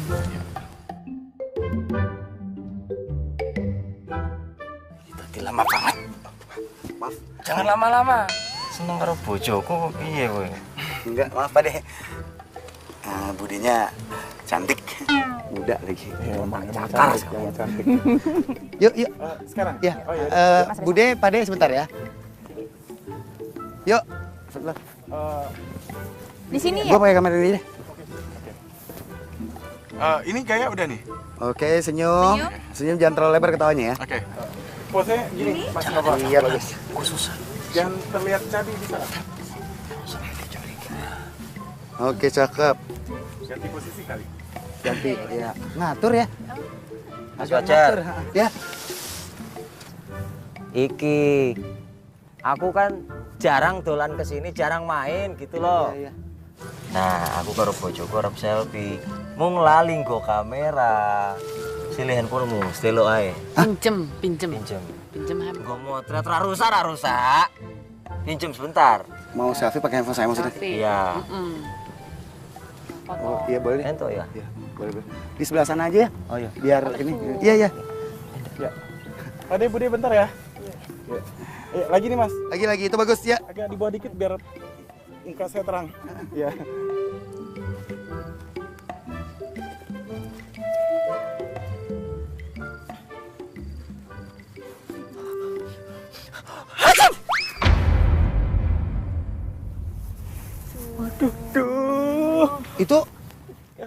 Tadi lama banget. Maaf. Jangan lama-lama. Seneng karo bojoku, iya gue. Enggak, maaf Pade. Budenya cantik. Muda lagi. Emang Cakar. cantik. Yuk. Sekarang? Ya. Oh iya. Bude, Pade sebentar ya. Yuk. Sebentar. Di sini Gue ya? pakai kamera ini deh. Ini gaya udah nih. Oke, senyum. Senyum jangan terlalu lebar ketawanya ya. Oke. Pose gini, pas nggak Iya bagus. Gue susah. Jangan terlihat cabi bisa. Oke, cakep. Ganti posisi kali. Ganti ya. Ngatur ya. Mas agak Fajar. mager. Ya, Iki, aku kan jarang dolan ke sini, jarang main gitu loh. Iya. Nah, aku karo bojoku arep selfie. Mung lali nggo kamera. Silih handphonemu, stelo ae. Pinjem, pinjem. Pinjem. Pinjem HP. Nggo motret ra rusak. Pinjem sebentar. mau selfie pakai handphone saya maksudnya? Iya. Oh, iya boleh. Ento ya. Iya, boleh. Di sebelah sana aja ya. Oh iya. Biar ini. Iya, iya. Ya. Ade Bude bentar ya. Ya. Lagi nih Mas. Lagi itu bagus ya. Agak di bawah dikit biar muka saya terang. Ya. Itu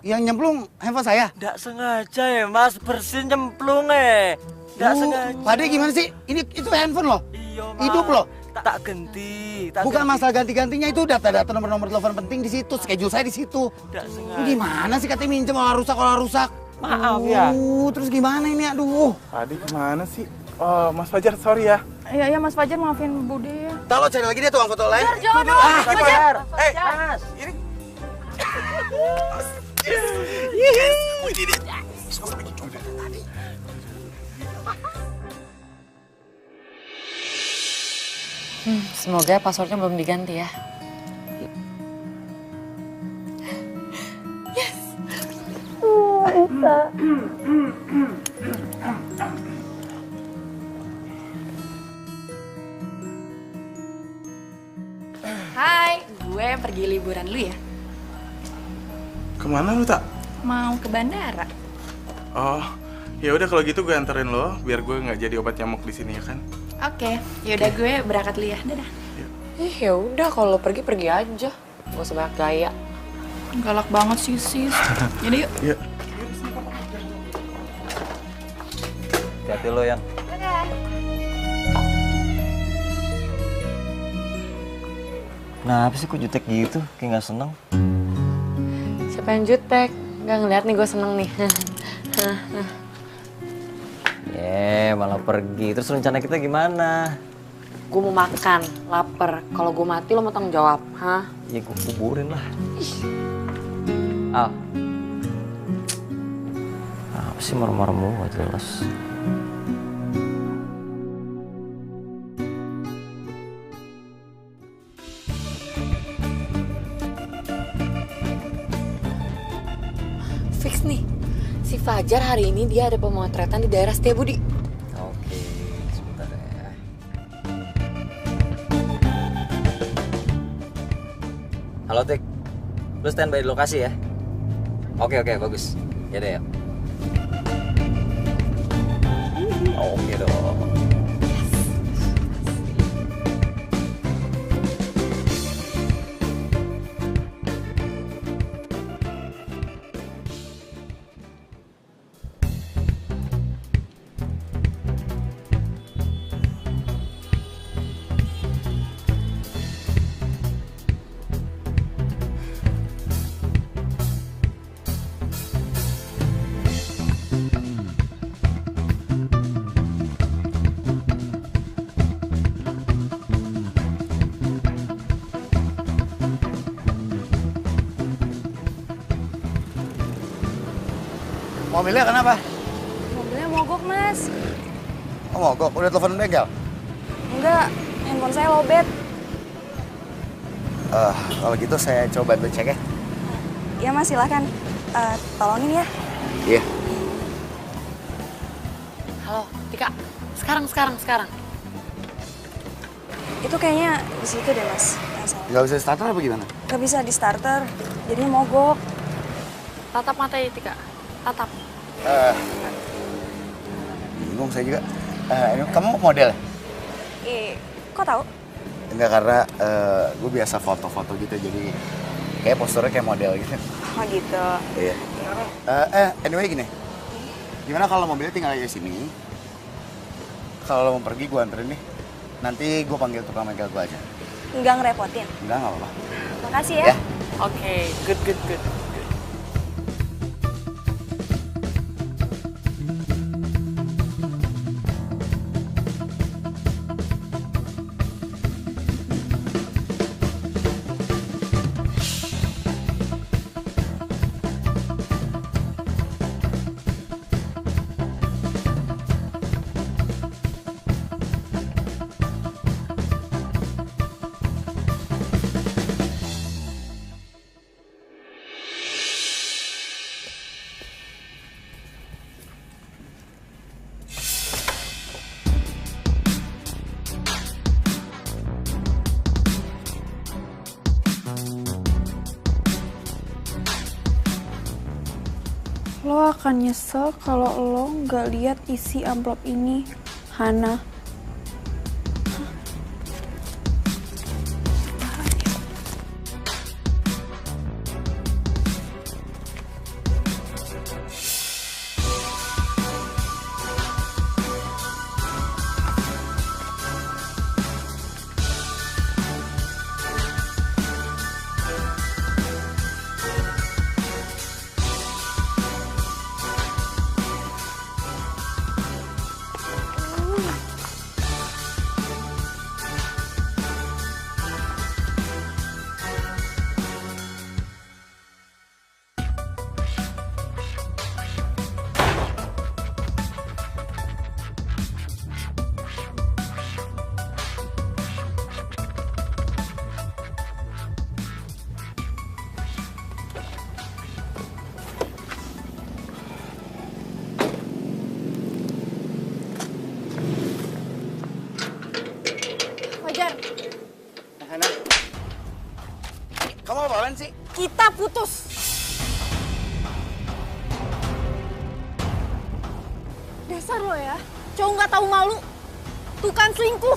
yang nyemplung handphone saya. Nggak sengaja ya Mas, bersin nyemplung Nggak sengaja. Pade gimana sih? Itu handphone loh. Iya Mas. Hidup loh. Tak ganti. Bukan masalah ganti-gantinya, itu data-data nomor-nomor telepon penting di situ, schedule saya di situ. Nggak sengaja. Ini gimana sih katanya minjem kalau rusak? Maaf ya. Terus gimana ini? Aduh. Ade gimana sih? Oh, Mas Fajar sorry ya. Iya Mas Fajar, maafin Bude ya. Tolong cari lagi dia tukang foto lain. Jangan dong. Mas Fajar. Mas. Ini Semoga passwordnya belum diganti ya. Hai, gue pergi liburan dulu ya. kemana lu tak? Mau ke bandara. Oh, ya udah kalau gitu gue anterin lo biar gue nggak jadi obat nyamuk di sini ya kan? Oke, yaudah gue berangkat dulu ya. Dadah. Ya udah kalau pergi aja. Gak usah banyak gaya. Galak banget sih, sis. Jadi yuk. Iya. Hati-hati lo yang. Kenapa sih kok jutek gitu? Kayak nggak seneng. Siapa yang jutek? Gak ngeliat nih gue seneng nih. Malah pergi. Terus rencana kita gimana? Gue mau makan, lapar. Kalau gue mati lo mau tanggung jawab, hah? Ya gue kuburin lah. Al. Apa sih marah-marah mulu gak jelas. Fix nih, si Fajar hari ini dia ada pemotretan di daerah Setiabudi. Oke, sebentar ya. Halo Tik, lu standby di lokasi ya? Oke, bagus. Yaudah ya. Oke dong. Mobilnya kenapa? Mobilnya mogok, Mas. Oh, mogok. Udah telepon bengkel? Enggak, handphone saya lowbat. Kalau gitu saya coba bantu cek ya. Iya, Mas, silahkan. Tolongin ya. Iya. Halo, Tika. Sekarang. Itu kayaknya di situ deh, Mas. Nggak bisa starter apa gimana? Gak bisa di starter, jadinya mogok. Tatap matanya, Tika. Tatap. Bingung saya juga. Ini kamu model? Kok tahu? Enggak, karena gue biasa foto-foto gitu, jadi kayak posturnya kayak model gitu. Oh gitu. Iya. Anyway gini, gimana kalau mobilnya tinggal aja sini? Kalau lo mau pergi gue anterin nih. Nanti gue panggil tukang bengkel gue aja. Nggak ngerepotin. Enggak apa-apa. Makasih ya. Ya. Oke, good. akan nyesel kalau lo nggak lihat isi amplop ini, Hana. Fajar, Hana, kamu apaan sih? kita putus. Dasar lo ya, cowok nggak tahu malu, tuh kan selingkuh.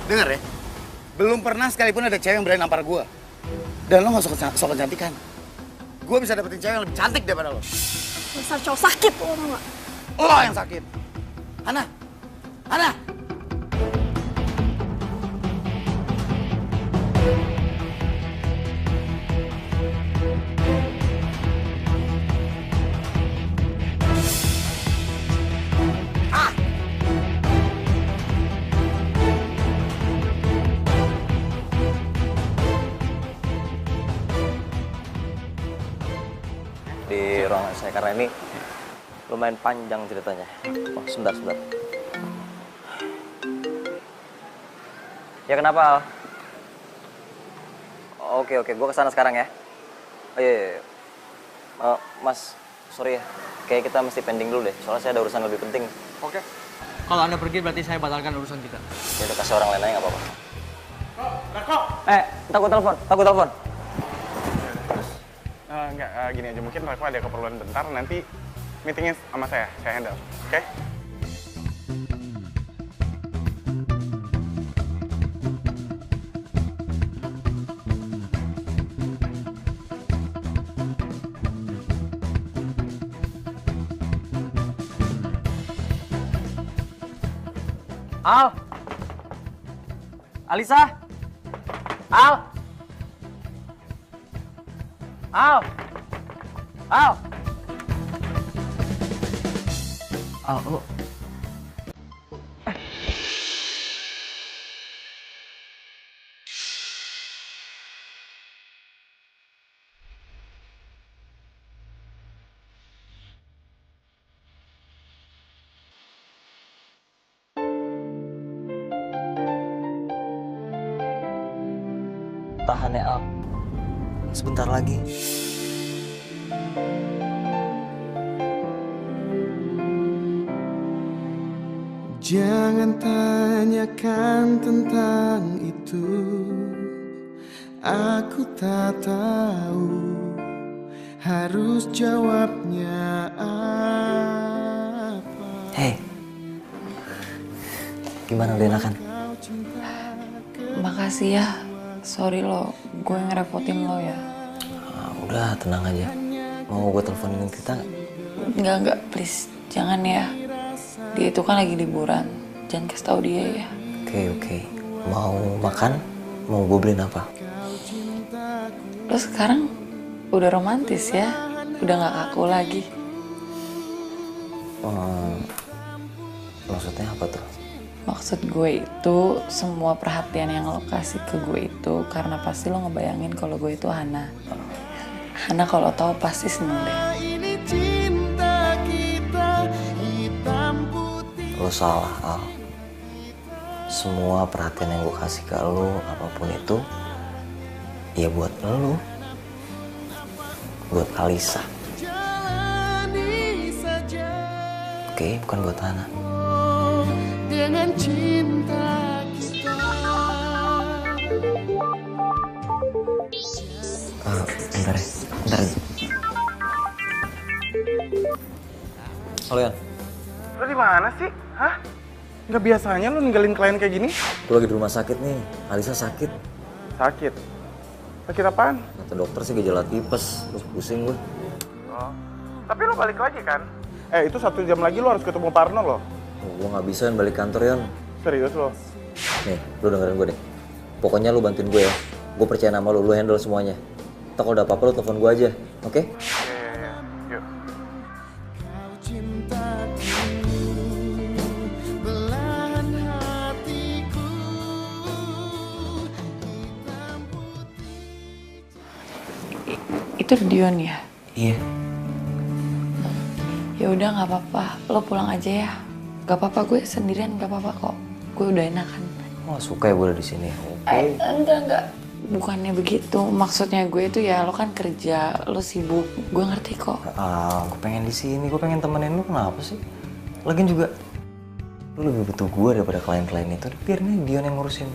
Dengar ya, belum pernah sekalipun ada cewek yang berani nampar gue. Dan lo gak soal kecantikan. Gue bisa dapetin cewek yang lebih cantik daripada lo. Dasar cowok sakit lo tau nggak? Lo yang sakit. Hana, Hana. Di ruangan saya karena ini lumayan panjang ceritanya. Oh, sebentar. Ya kenapa, Al? Oke, gue kesana sekarang ya. Oh iya. Mas, sorry ya. Kayak kita mesti pending dulu deh, soalnya saya ada urusan lebih penting. Oke. Kalau Anda pergi berarti saya batalkan urusan kita. Ya udah, kasih orang lain aja nggak apa-apa. Rako. Takut telepon. Enggak, gini aja. Mungkin Rako ada keperluan bentar, nanti meetingnya sama saya handle. Oke? Al! Alisa! Al! Al! Al! Al, lu... Tahan ya, Al. Sebentar lagi. Jangan tanyakan tentang itu, aku tak tahu harus jawabnya apa. Hei, gimana udah enakan? Makasih ya, sorry lo, gue ngerepotin lo ya. Udah, tenang aja. Mau gue teleponin kita nggak? Enggak, please, jangan ya. Dia itu kan lagi liburan, jangan kasih tahu dia ya. Oke. Mau makan? Mau gue beliin apa? Lo sekarang udah romantis ya, udah nggak kaku lagi. Maksudnya apa tuh? Maksud gue itu semua perhatian yang lo kasih ke gue itu karena pasti lo ngebayangin kalau gue itu Hana. Hana kalau tahu pasti seneng deh. Lo salah, Al. Semua perhatian yang gue kasih ke lo, apapun itu, ya buat lo. Buat Alisa. Oke, bukan buat Hana. Dengan cinta kita. Bentar ya, bentar aja. Halo Yan, Lo di mana sih? Hah? Nggak biasanya lo ninggalin klien kayak gini? gue lagi di rumah sakit nih. Alisa sakit. Sakit. Sakit apaan? Kata dokter sih gejala tipes, terus pusing gue. Oh. Tapi lo balik lagi kan? Itu 1 jam lagi lo harus ketemu partner lo. Oh, gue nggak bisa Yan balik kantor Yan. Serius lo? Nih, lu dengerin gue deh. Pokoknya lu bantuin gue ya. Gue percaya sama lu handle semuanya. Ntar kalau udah apa-apa lu telepon gue aja, oke? Iya. Yuk. Itu Dion ya? Iya. Ya udah nggak apa-apa, lo pulang aja ya. Gak apa-apa, gue sendirian gak apa-apa kok. Gue udah enakan. Oh, suka ya gue ada di sini. Oke. Enggak. Bukannya begitu. Maksudnya gue itu ya lo kan kerja, lo sibuk. Gue ngerti kok. Gue pengen di sini. Gue pengen temenin lu. Kenapa sih? Lagian juga lu lebih butuh gue daripada klien-klien itu. Biarin aja Dion yang ngurusin.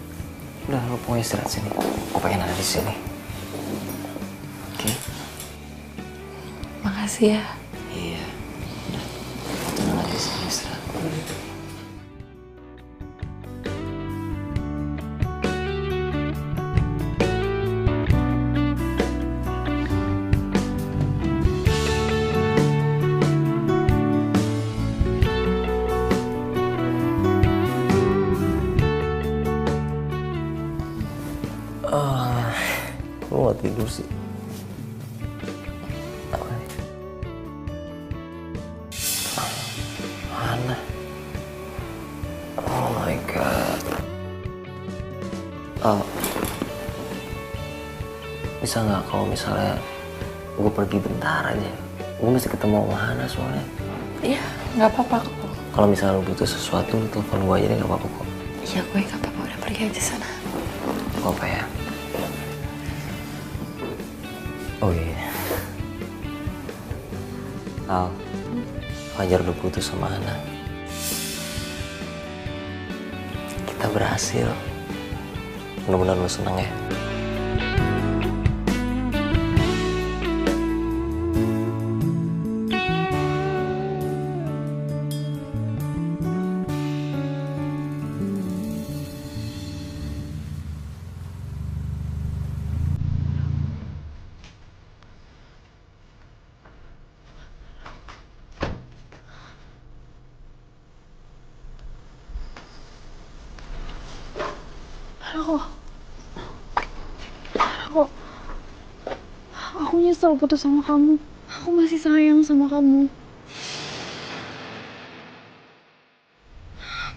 Udah, lu pokoknya istirahat sini. Gue pengen ada di sini. Oke. Makasih ya. Iya. Udah. Tenang aja di sini istirahat. Lu gak tidur sih? Apa? Mana? Oh my god. Bisa nggak kalau misalnya gue pergi bentar aja? Gue mesti ketemu sama Hana soalnya. Iya, nggak apa-apa kok. Kalau misalnya lu butuh sesuatu, lu telepon gue aja deh, nggak apa-apa kok. Iya, gue nggak apa-apa. Udah pergi aja sana. Gak apa ya? Oh iya. Al, Fajar udah putus sama Hana. Kita berhasil. Mudah-mudahan lo seneng ya. Aku nyesel putus sama kamu. Aku masih sayang sama kamu.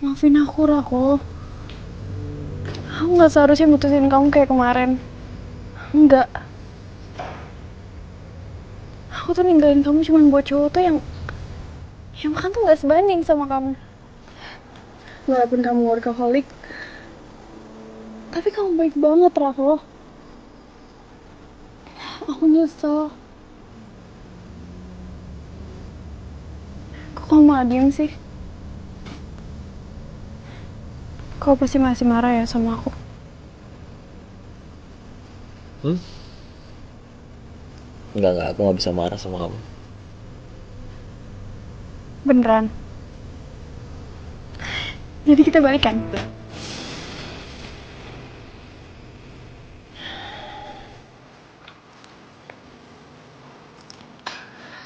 Maafin aku, Rako. Aku nggak seharusnya mutusin kamu kayak kemarin. Enggak. Aku tuh ninggalin kamu cuma buat cowok tuh yang bahkan tuh nggak sebanding sama kamu. Walaupun kamu workaholic, tapi kamu baik banget, Rako. Aku nyesel. Kok kamu malah diem sih? Kau pasti masih marah ya sama aku? Enggak, aku nggak bisa marah sama kamu. Beneran? Jadi kita balikan?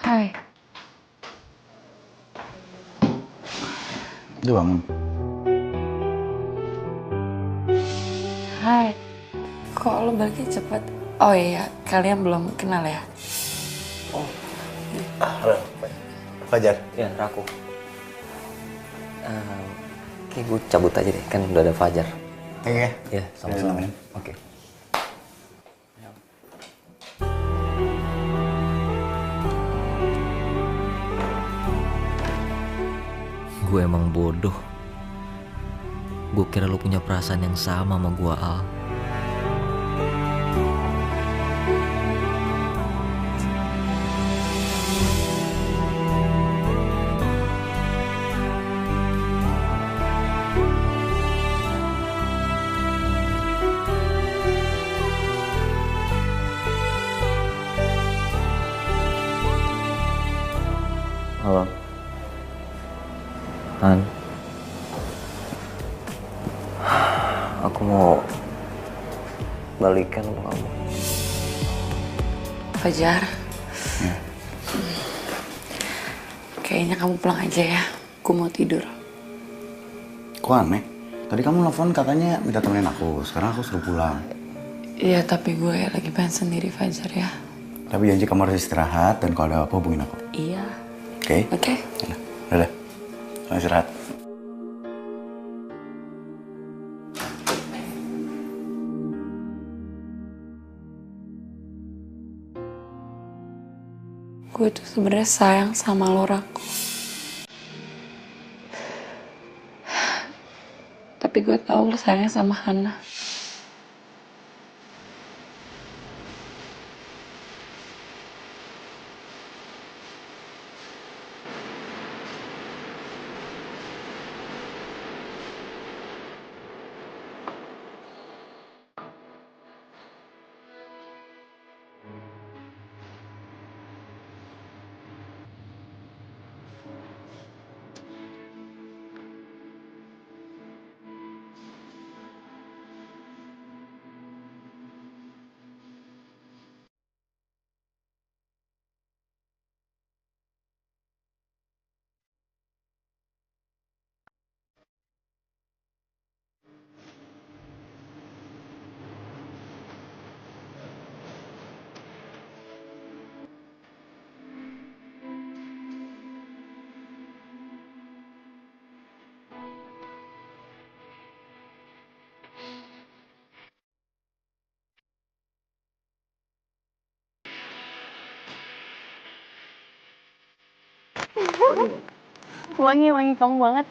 Hai. Udah bangun. Hai. Kok lo baliknya cepet? Oh iya, kalian belum kenal ya? Fajar. Ya, Raku. Oke, gue cabut aja deh, kan udah ada Fajar. Oke. Ya, sama-sama. Oke. Gue emang bodoh. Gue kira lo punya perasaan yang sama gue, Al. Halo. Han. Aku mau balikan sama kamu. Fajar. Kayaknya kamu pulang aja ya. Aku mau tidur. Kok aneh? Tadi kamu nelfon katanya minta temenin aku. Sekarang aku suruh pulang. Iya, tapi gue lagi pengen sendiri, Fajar ya. Tapi janji kamu harus istirahat dan kalau ada apa hubungin aku. Iya. Oke? Oke. Udah. Selamat istirahat. Gue tuh sebenarnya sayang sama lo, Raku. Tapi gue tahu lo sayang sama Hana. Wangi kamu banget.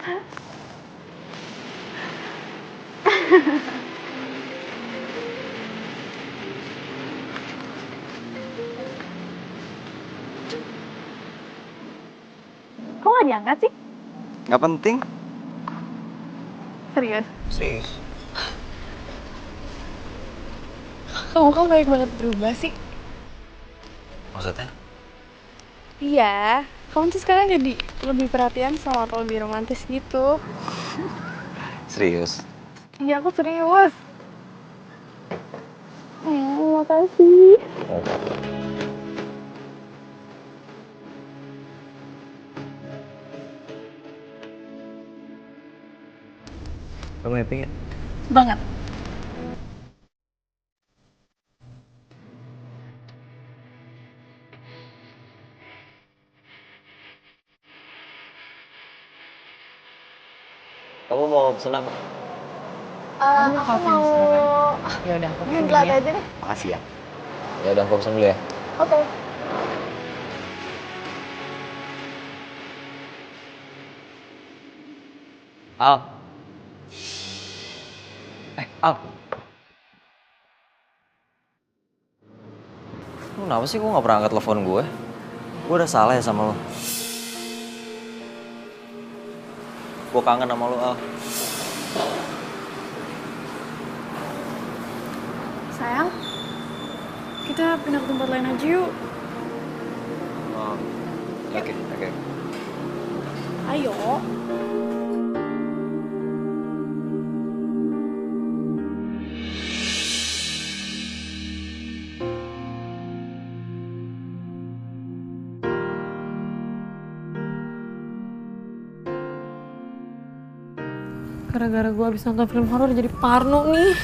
Kok gak diangkat sih? Gak penting. Serius? Serius. Kamu kok baik banget berubah sih? Maksudnya? Iya, kamu tuh sekarang jadi lebih perhatian sama atau lebih romantis gitu. Serius. Iya, aku serius. Makasih. Kamu happy gak? Banget. Kamu mau pesen apa? Aku mau Ya udah, aku green latte aja deh. Makasih ya. Ya udah, aku pesen dulu ya. Oke. Al. Al. Lu kenapa sih gua gak pernah angkat telepon gue? Gue udah salah ya sama lo. Gue kangen sama lo, Al. Sayang, kita pindah ke tempat lain aja yuk. Oh. Oke. Ayo. Gara-gara gue abis nonton film horor jadi parno nih.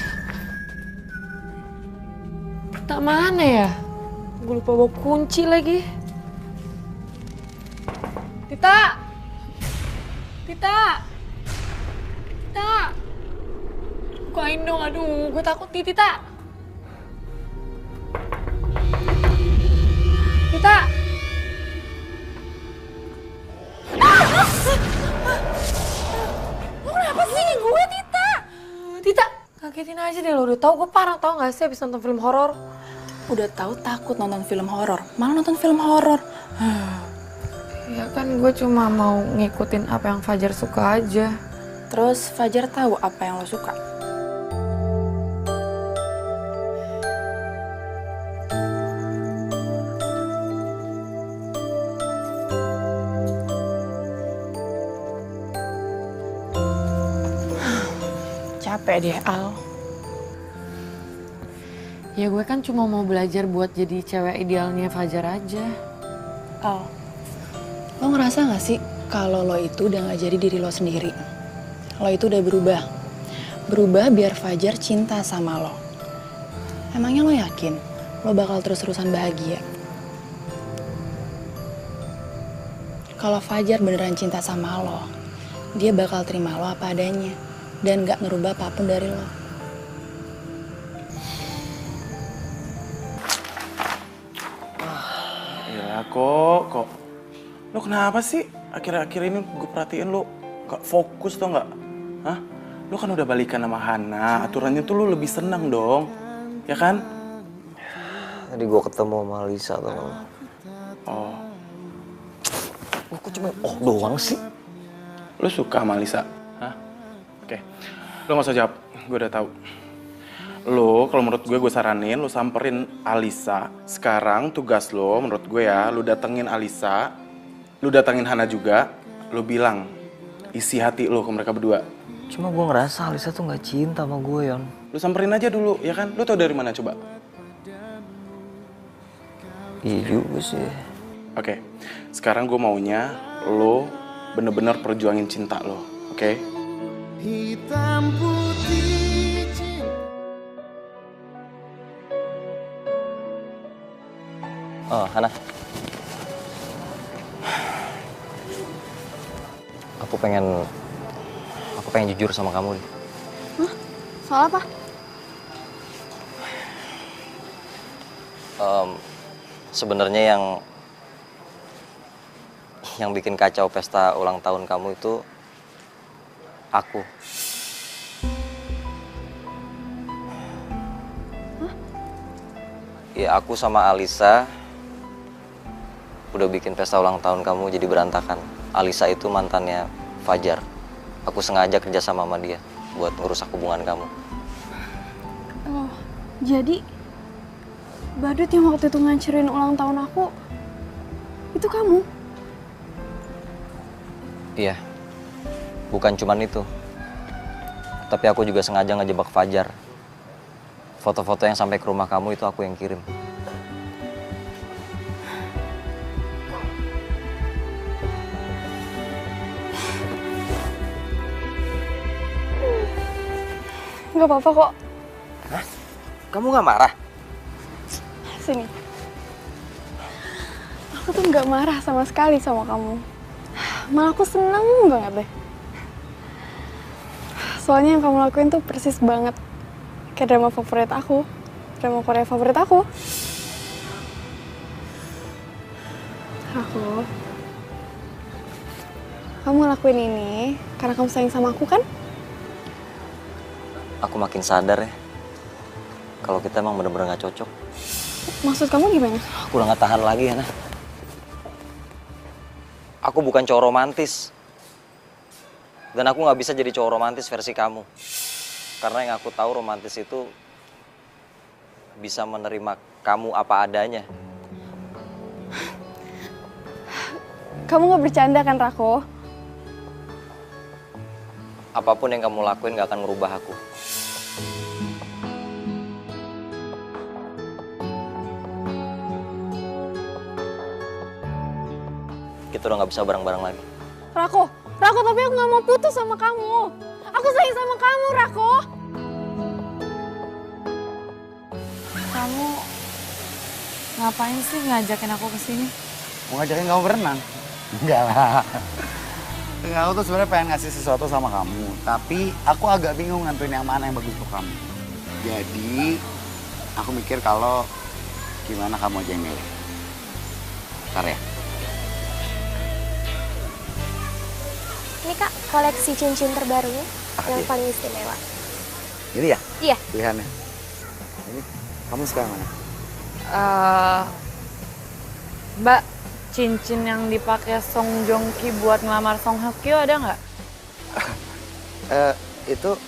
Tak mana ya? Gue lupa bawa kunci lagi. Tita! Bukain dong, aduh, gue takut nih, Tita. Lo kenapa sih gue, Tita? Tita, kagetin aja deh lo. Udah tau gue parah, tau gak sih abis nonton film horor? Udah tahu takut nonton film horor, malah nonton film horor. Ya kan gue cuma mau ngikutin apa yang Fajar suka aja. Terus Fajar tahu apa yang lo suka? Capek deh, Al. Ya gue kan cuma mau belajar buat jadi cewek idealnya Fajar aja. Al, lo ngerasa gak sih kalau lo itu udah gak jadi diri lo sendiri? Lo itu udah berubah. Berubah biar Fajar cinta sama lo. Emangnya lo yakin lo bakal terus-terusan bahagia? Kalau Fajar beneran cinta sama lo, dia bakal terima lo apa adanya dan gak ngerubah apapun dari lo. Ya kok. Lo kenapa sih? Akhir-akhir ini gue perhatiin lo gak fokus tau gak? Hah? Lo kan udah balikan sama Hana, aturannya tuh lo lebih senang dong. Ya kan? Tadi gue ketemu sama Lisa tuh. Oh. Kok cuma doang sih? Lo suka sama Lisa? Hah? Oke. Lo gak usah jawab, gue udah tahu. Lo, kalau menurut gue saranin lo samperin Alisa. Sekarang tugas lo, menurut gue ya, lo datengin Alisa, lo datengin Hana juga, lo bilang isi hati lo ke mereka berdua. Cuma gue ngerasa Alisa tuh gak cinta sama gue, Yon. Lo samperin aja dulu, ya kan? Lo tau dari mana coba? Iya juga sih. Oke, sekarang gue maunya lo bener-bener perjuangin cinta lo, oke? Hitam putih cinta. Oh, Hana. Aku pengen jujur sama kamu nih. Hah? Soal apa? Sebenarnya yang bikin kacau pesta ulang tahun kamu itu aku. Hah? Ya aku sama Alisa udah bikin pesta ulang tahun kamu jadi berantakan. Alisa itu mantannya Fajar. Aku sengaja kerja sama dia buat ngerusak hubungan kamu. Oh, jadi badut yang waktu itu ngancurin ulang tahun aku, itu kamu? Iya, bukan cuman itu. Tapi aku juga sengaja ngejebak Fajar. Foto-foto yang sampai ke rumah kamu itu aku yang kirim. Gak apa-apa kok. Hah? Kamu gak marah? Sini. Aku tuh gak marah sama sekali sama kamu. Malah aku seneng banget deh. Soalnya yang kamu lakuin tuh persis banget kayak drama favorit aku. Drama Korea favorit aku. Kamu ngelakuin ini karena kamu sayang sama aku kan? Aku makin sadar ya, kalau kita emang bener-bener gak cocok. Maksud kamu gimana? Aku udah gak tahan lagi, Hana. Aku bukan cowok romantis. Dan aku gak bisa jadi cowok romantis versi kamu. Karena yang aku tahu romantis itu bisa menerima kamu apa adanya. Kamu gak bercanda kan, Rako? Apapun yang kamu lakuin gak akan merubah aku. Kita udah gak bisa bareng-bareng lagi. Rako, tapi aku gak mau putus sama kamu. Aku sayang sama kamu, Rako. Kamu ngapain sih ngajakin aku ke sini? Mau ngajakin kamu berenang? Enggak lah. Enggak, aku tuh sebenarnya pengen ngasih sesuatu sama kamu. Tapi aku agak bingung nentuin yang mana yang bagus untuk kamu. Jadi, aku mikir kalau gimana kamu aja yang milih. Ntar ya. Ini Kak, koleksi cincin terbarunya yang paling istimewa. Ini ya? Iya. Pilihannya. Ini, kamu suka yang mana? Mbak, cincin yang dipakai Song Joong Ki buat ngelamar Song Hye Kyo ada nggak? Itu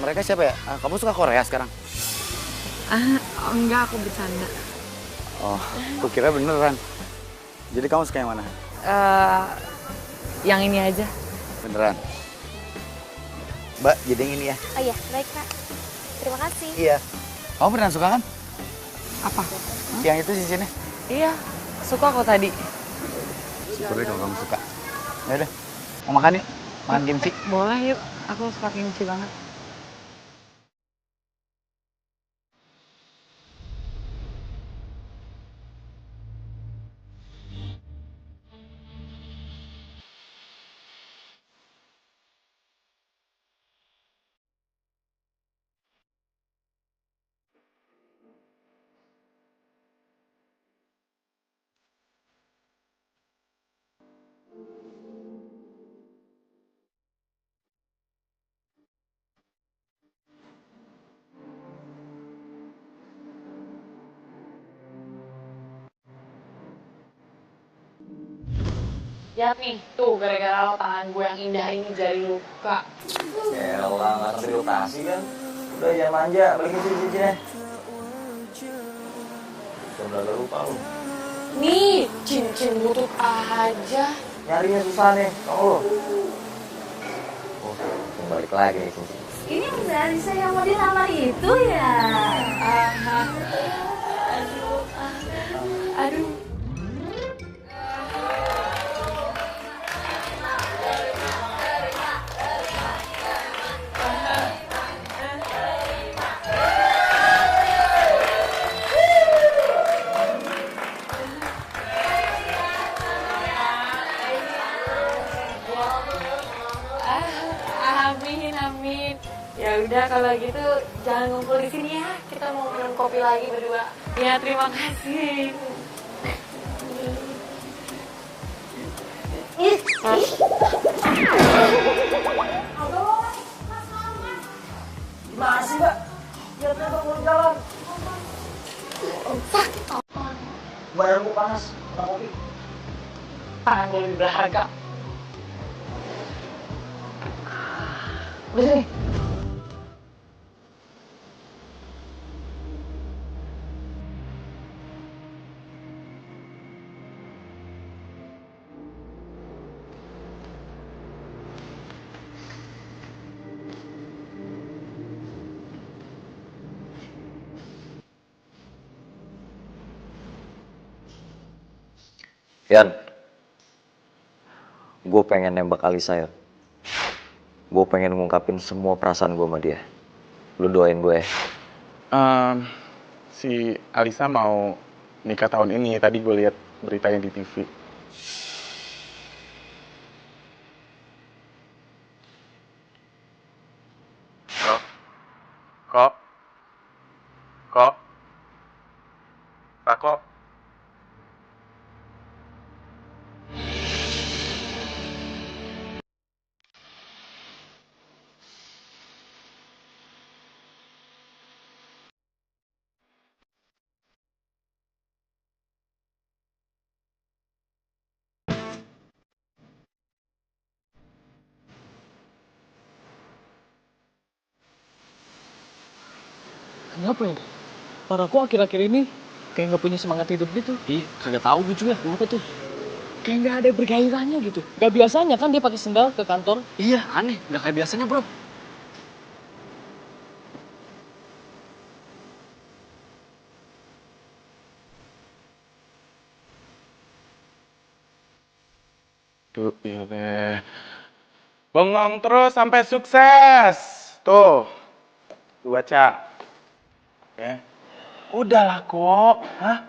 mereka siapa ya? Kamu suka Korea sekarang? Enggak, aku bercanda. Oh, aku kira beneran. Jadi kamu suka yang mana? Yang ini aja. Beneran? Mbak, jadi yang ini ya. Oh iya, baik Kak. Terima kasih. Iya. Kamu pernah suka kan? Apa? Yang itu cincinnya. Iya, suka kok tadi. Syukur deh kalau kamu suka. Ya udah, mau makan yuk. Makan kimchi. Boleh yuk, aku suka kimchi banget. Ya nih, tuh gara-gara lo tangan gue yang indah ini jadi luka. Elah, nggak ngerti rotasi kan? Udah jangan manja, balikin sini cincinnya. Udah lupa lu. Nih, cincin butut aja. Nyarinya susah nih, kamu lo. Oh, balik lagi nih cincin. Ini dari saya mau dilamar itu ya. Aduh. Amin, amin. Ya udah kalau gitu jangan ngumpul di sini ya. Kita mau minum kopi lagi berdua. Ya terima kasih. Gimana sih, Mbak? Lihat lihat dong jalan. Badan gue panas, kena kopi. Tangan gue lebih berharga. Udah sini. Yan, gue pengen nembak Alisa ya. Gue pengen ngungkapin semua perasaan gue sama dia. Lu doain gue ya. Si Alisa mau nikah tahun ini. Tadi gue lihat beritanya di TV. Kok? Pak kok? Kenapa ya? Para kok akhir-akhir ini kayak nggak punya semangat hidup gitu. Iya, kagak tahu gue juga. Kenapa tuh? Kayak nggak ada bergairahnya gitu. Gak biasanya kan dia pakai sendal ke kantor. Iya, aneh. Nggak kayak biasanya, bro. Tuh, iya deh. Bengong terus sampai sukses. Tuh, lu baca. Ya. Udahlah kok. Hah?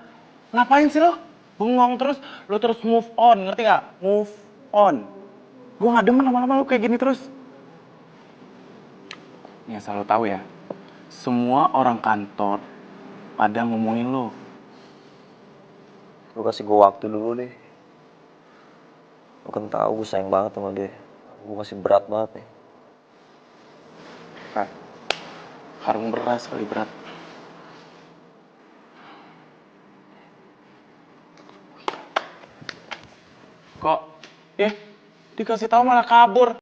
Ngapain sih lo? Bengong terus, lo terus move on, ngerti gak? Move on. Gue gak demen lama-lama lo kayak gini terus. Nih asal lo tahu ya, semua orang kantor pada ngomongin lo. Lu kasih gue waktu dulu deh. Lu kan tahu gue sayang banget sama dia. Gue masih berat banget nih. Kak, karung beras kali berat. Kok? Dikasih tahu malah kabur.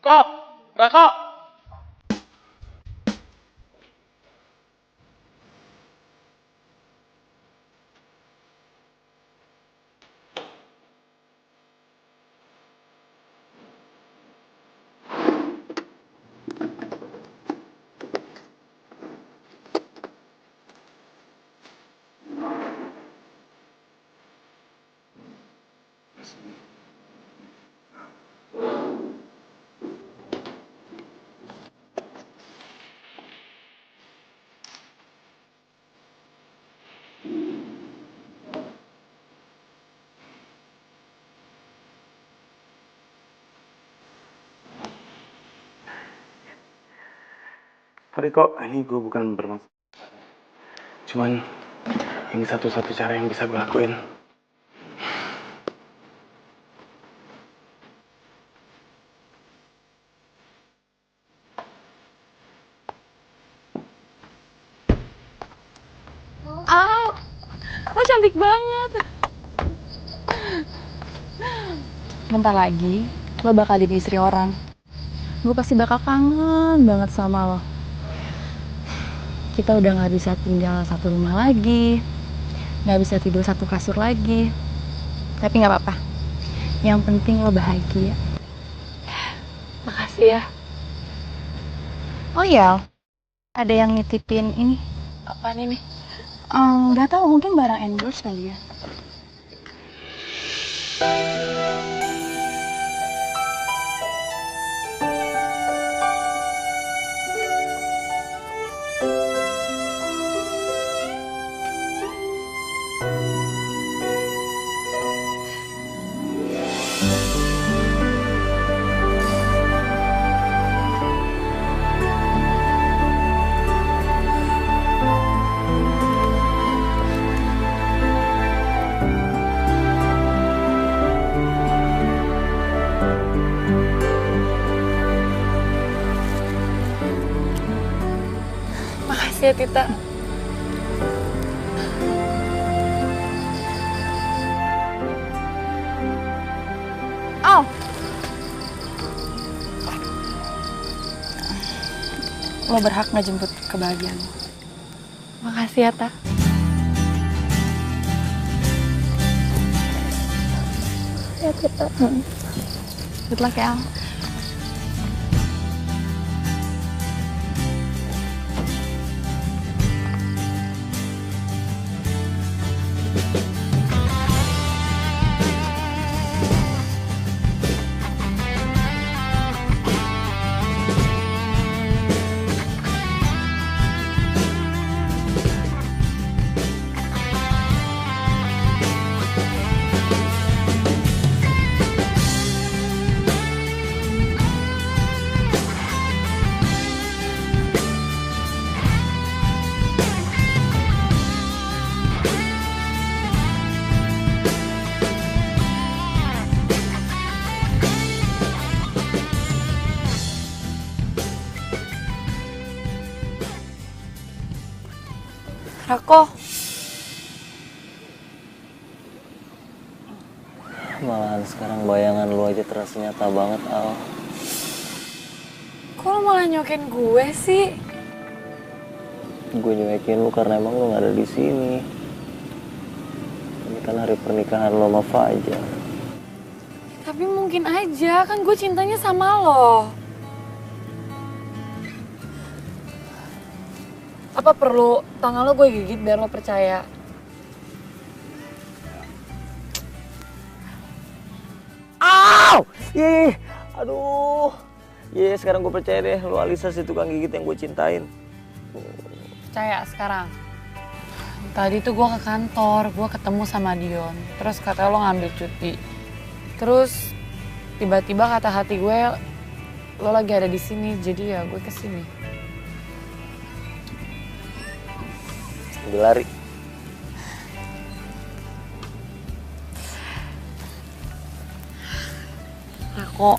Kok? Rako? Sorry kok, ini gue bukan bermaksud. Cuman ini satu-satu cara yang bisa gue lakuin. Lo cantik banget. Bentar lagi, lo bakal jadi istri orang. Gue pasti bakal kangen banget sama lo. Kita udah gak bisa tinggal satu rumah lagi, gak bisa tidur satu kasur lagi. Tapi gak apa-apa, yang penting lo bahagia. Makasih ya. Oh iya, ada yang nitipin ini. Apaan ini? Gak tahu, mungkin barang endorse kali ya. Makasih ya, Tita. Oh, lo berhak ngejemput kebahagiaan lo. Makasih ya, Ta. Ya, Tita. Good luck ya. Rako, Malahan sekarang bayangan lu aja terasa nyata banget, Al. kok lo malah nyokin gue sih? Gue nyuekin lu karena emang lu gak ada di sini. Ini kan hari pernikahan lo sama Fajar. Tapi mungkin aja, kan gue cintanya sama lo. Apa perlu tangan lo gue gigit biar lo percaya? Aw! Ih, aduh. Iya, sekarang gue percaya deh, lu Alisa si tukang gigit yang gue cintain. Percaya sekarang. Tadi tuh gue ke kantor, gue ketemu sama Dion. Terus katanya lo ngambil cuti. Terus tiba-tiba kata hati gue, lo lagi ada di sini, jadi ya gue kesini. Sambil lari. Rako,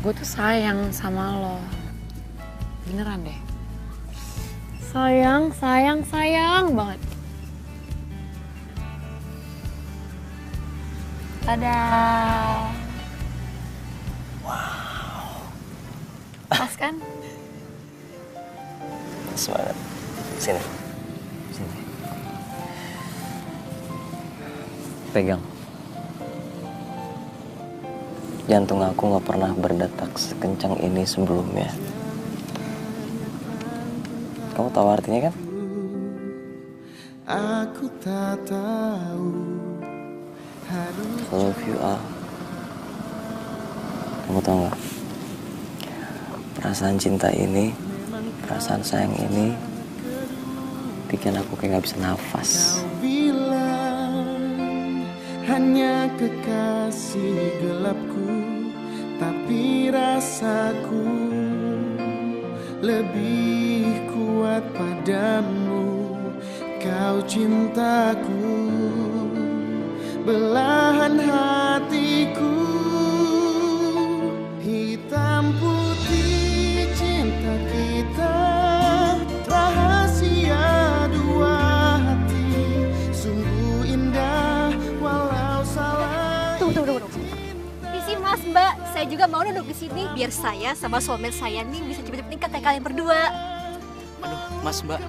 gue tuh sayang sama lo. Beneran deh. Sayang banget. Dadah. Wow. Pas kan? Semangat. Sini. Sini. Pegang. Jantung aku gak pernah berdetak sekencang ini sebelumnya. Kamu tahu artinya kan? Aku tak tahu harus love you, Al. Kamu tau gak? Perasaan cinta ini, perasaan sayang ini bikin aku kayak gak bisa nafas. Bilang hanya kekasih gelapku, tapi rasaku lebih kuat padamu. Kau cintaku, belahan hatiku, hitam putih cinta kita, rahasia dua hati, sungguh indah walau salah. Tunggu. Isi Mas, Mbak, saya juga mau duduk di sini biar saya sama soulmate saya nih bisa cepet-cepet nikah kayak kalian berdua. Aduh, Mas, Mbak,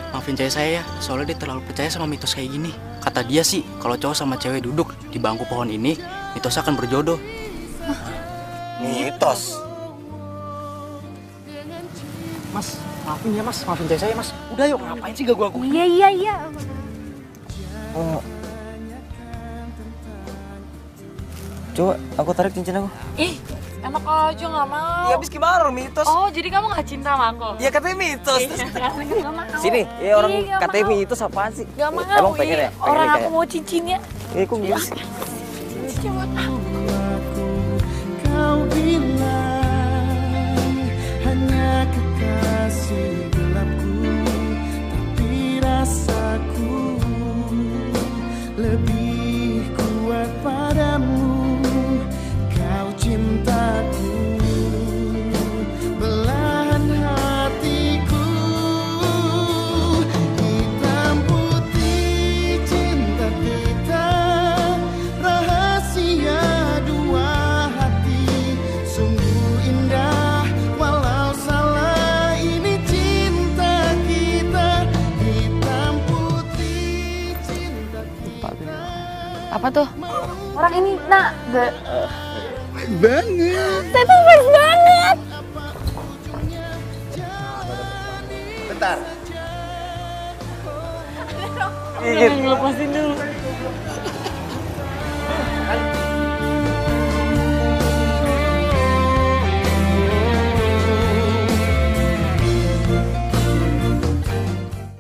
maafin cewek saya ya, soalnya dia terlalu percaya sama mitos kayak gini. Kata dia sih, kalau cowok sama cewek duduk di bangku pohon ini, mitosnya akan berjodoh. Mitos? Mas, maafin ya Mas, maafin cewek saya Mas. Udah yuk, ngapain sih ganggu aku? Iya. Oh. Coba aku tarik cincin aku. Ih, enak aja nggak mau. Ya habis gimana orang mitos? Oh, jadi kamu nggak cinta sama aku? Ya katanya mitos. Nggak mau. Sini, ya orang Ih, nggak katanya mau. mitos apaan sih? Gak mau. Emang pengen ya? Orang Pengen aku kayak- mau cincinnya. kok gitu sih? Kau bilang hanya kekasih gelapku, tapi rasaku lebih kuat padamu. Kau cintaku, belahan hatiku, hitam putih cinta kita, rahasia dua hati, sungguh indah walau salah, ini cinta kita, hitam putih cinta kita. Apa tuh? Orang ini, nak. Banget. Saya tuh fans banget. Bentar. Jangan lepasin dulu.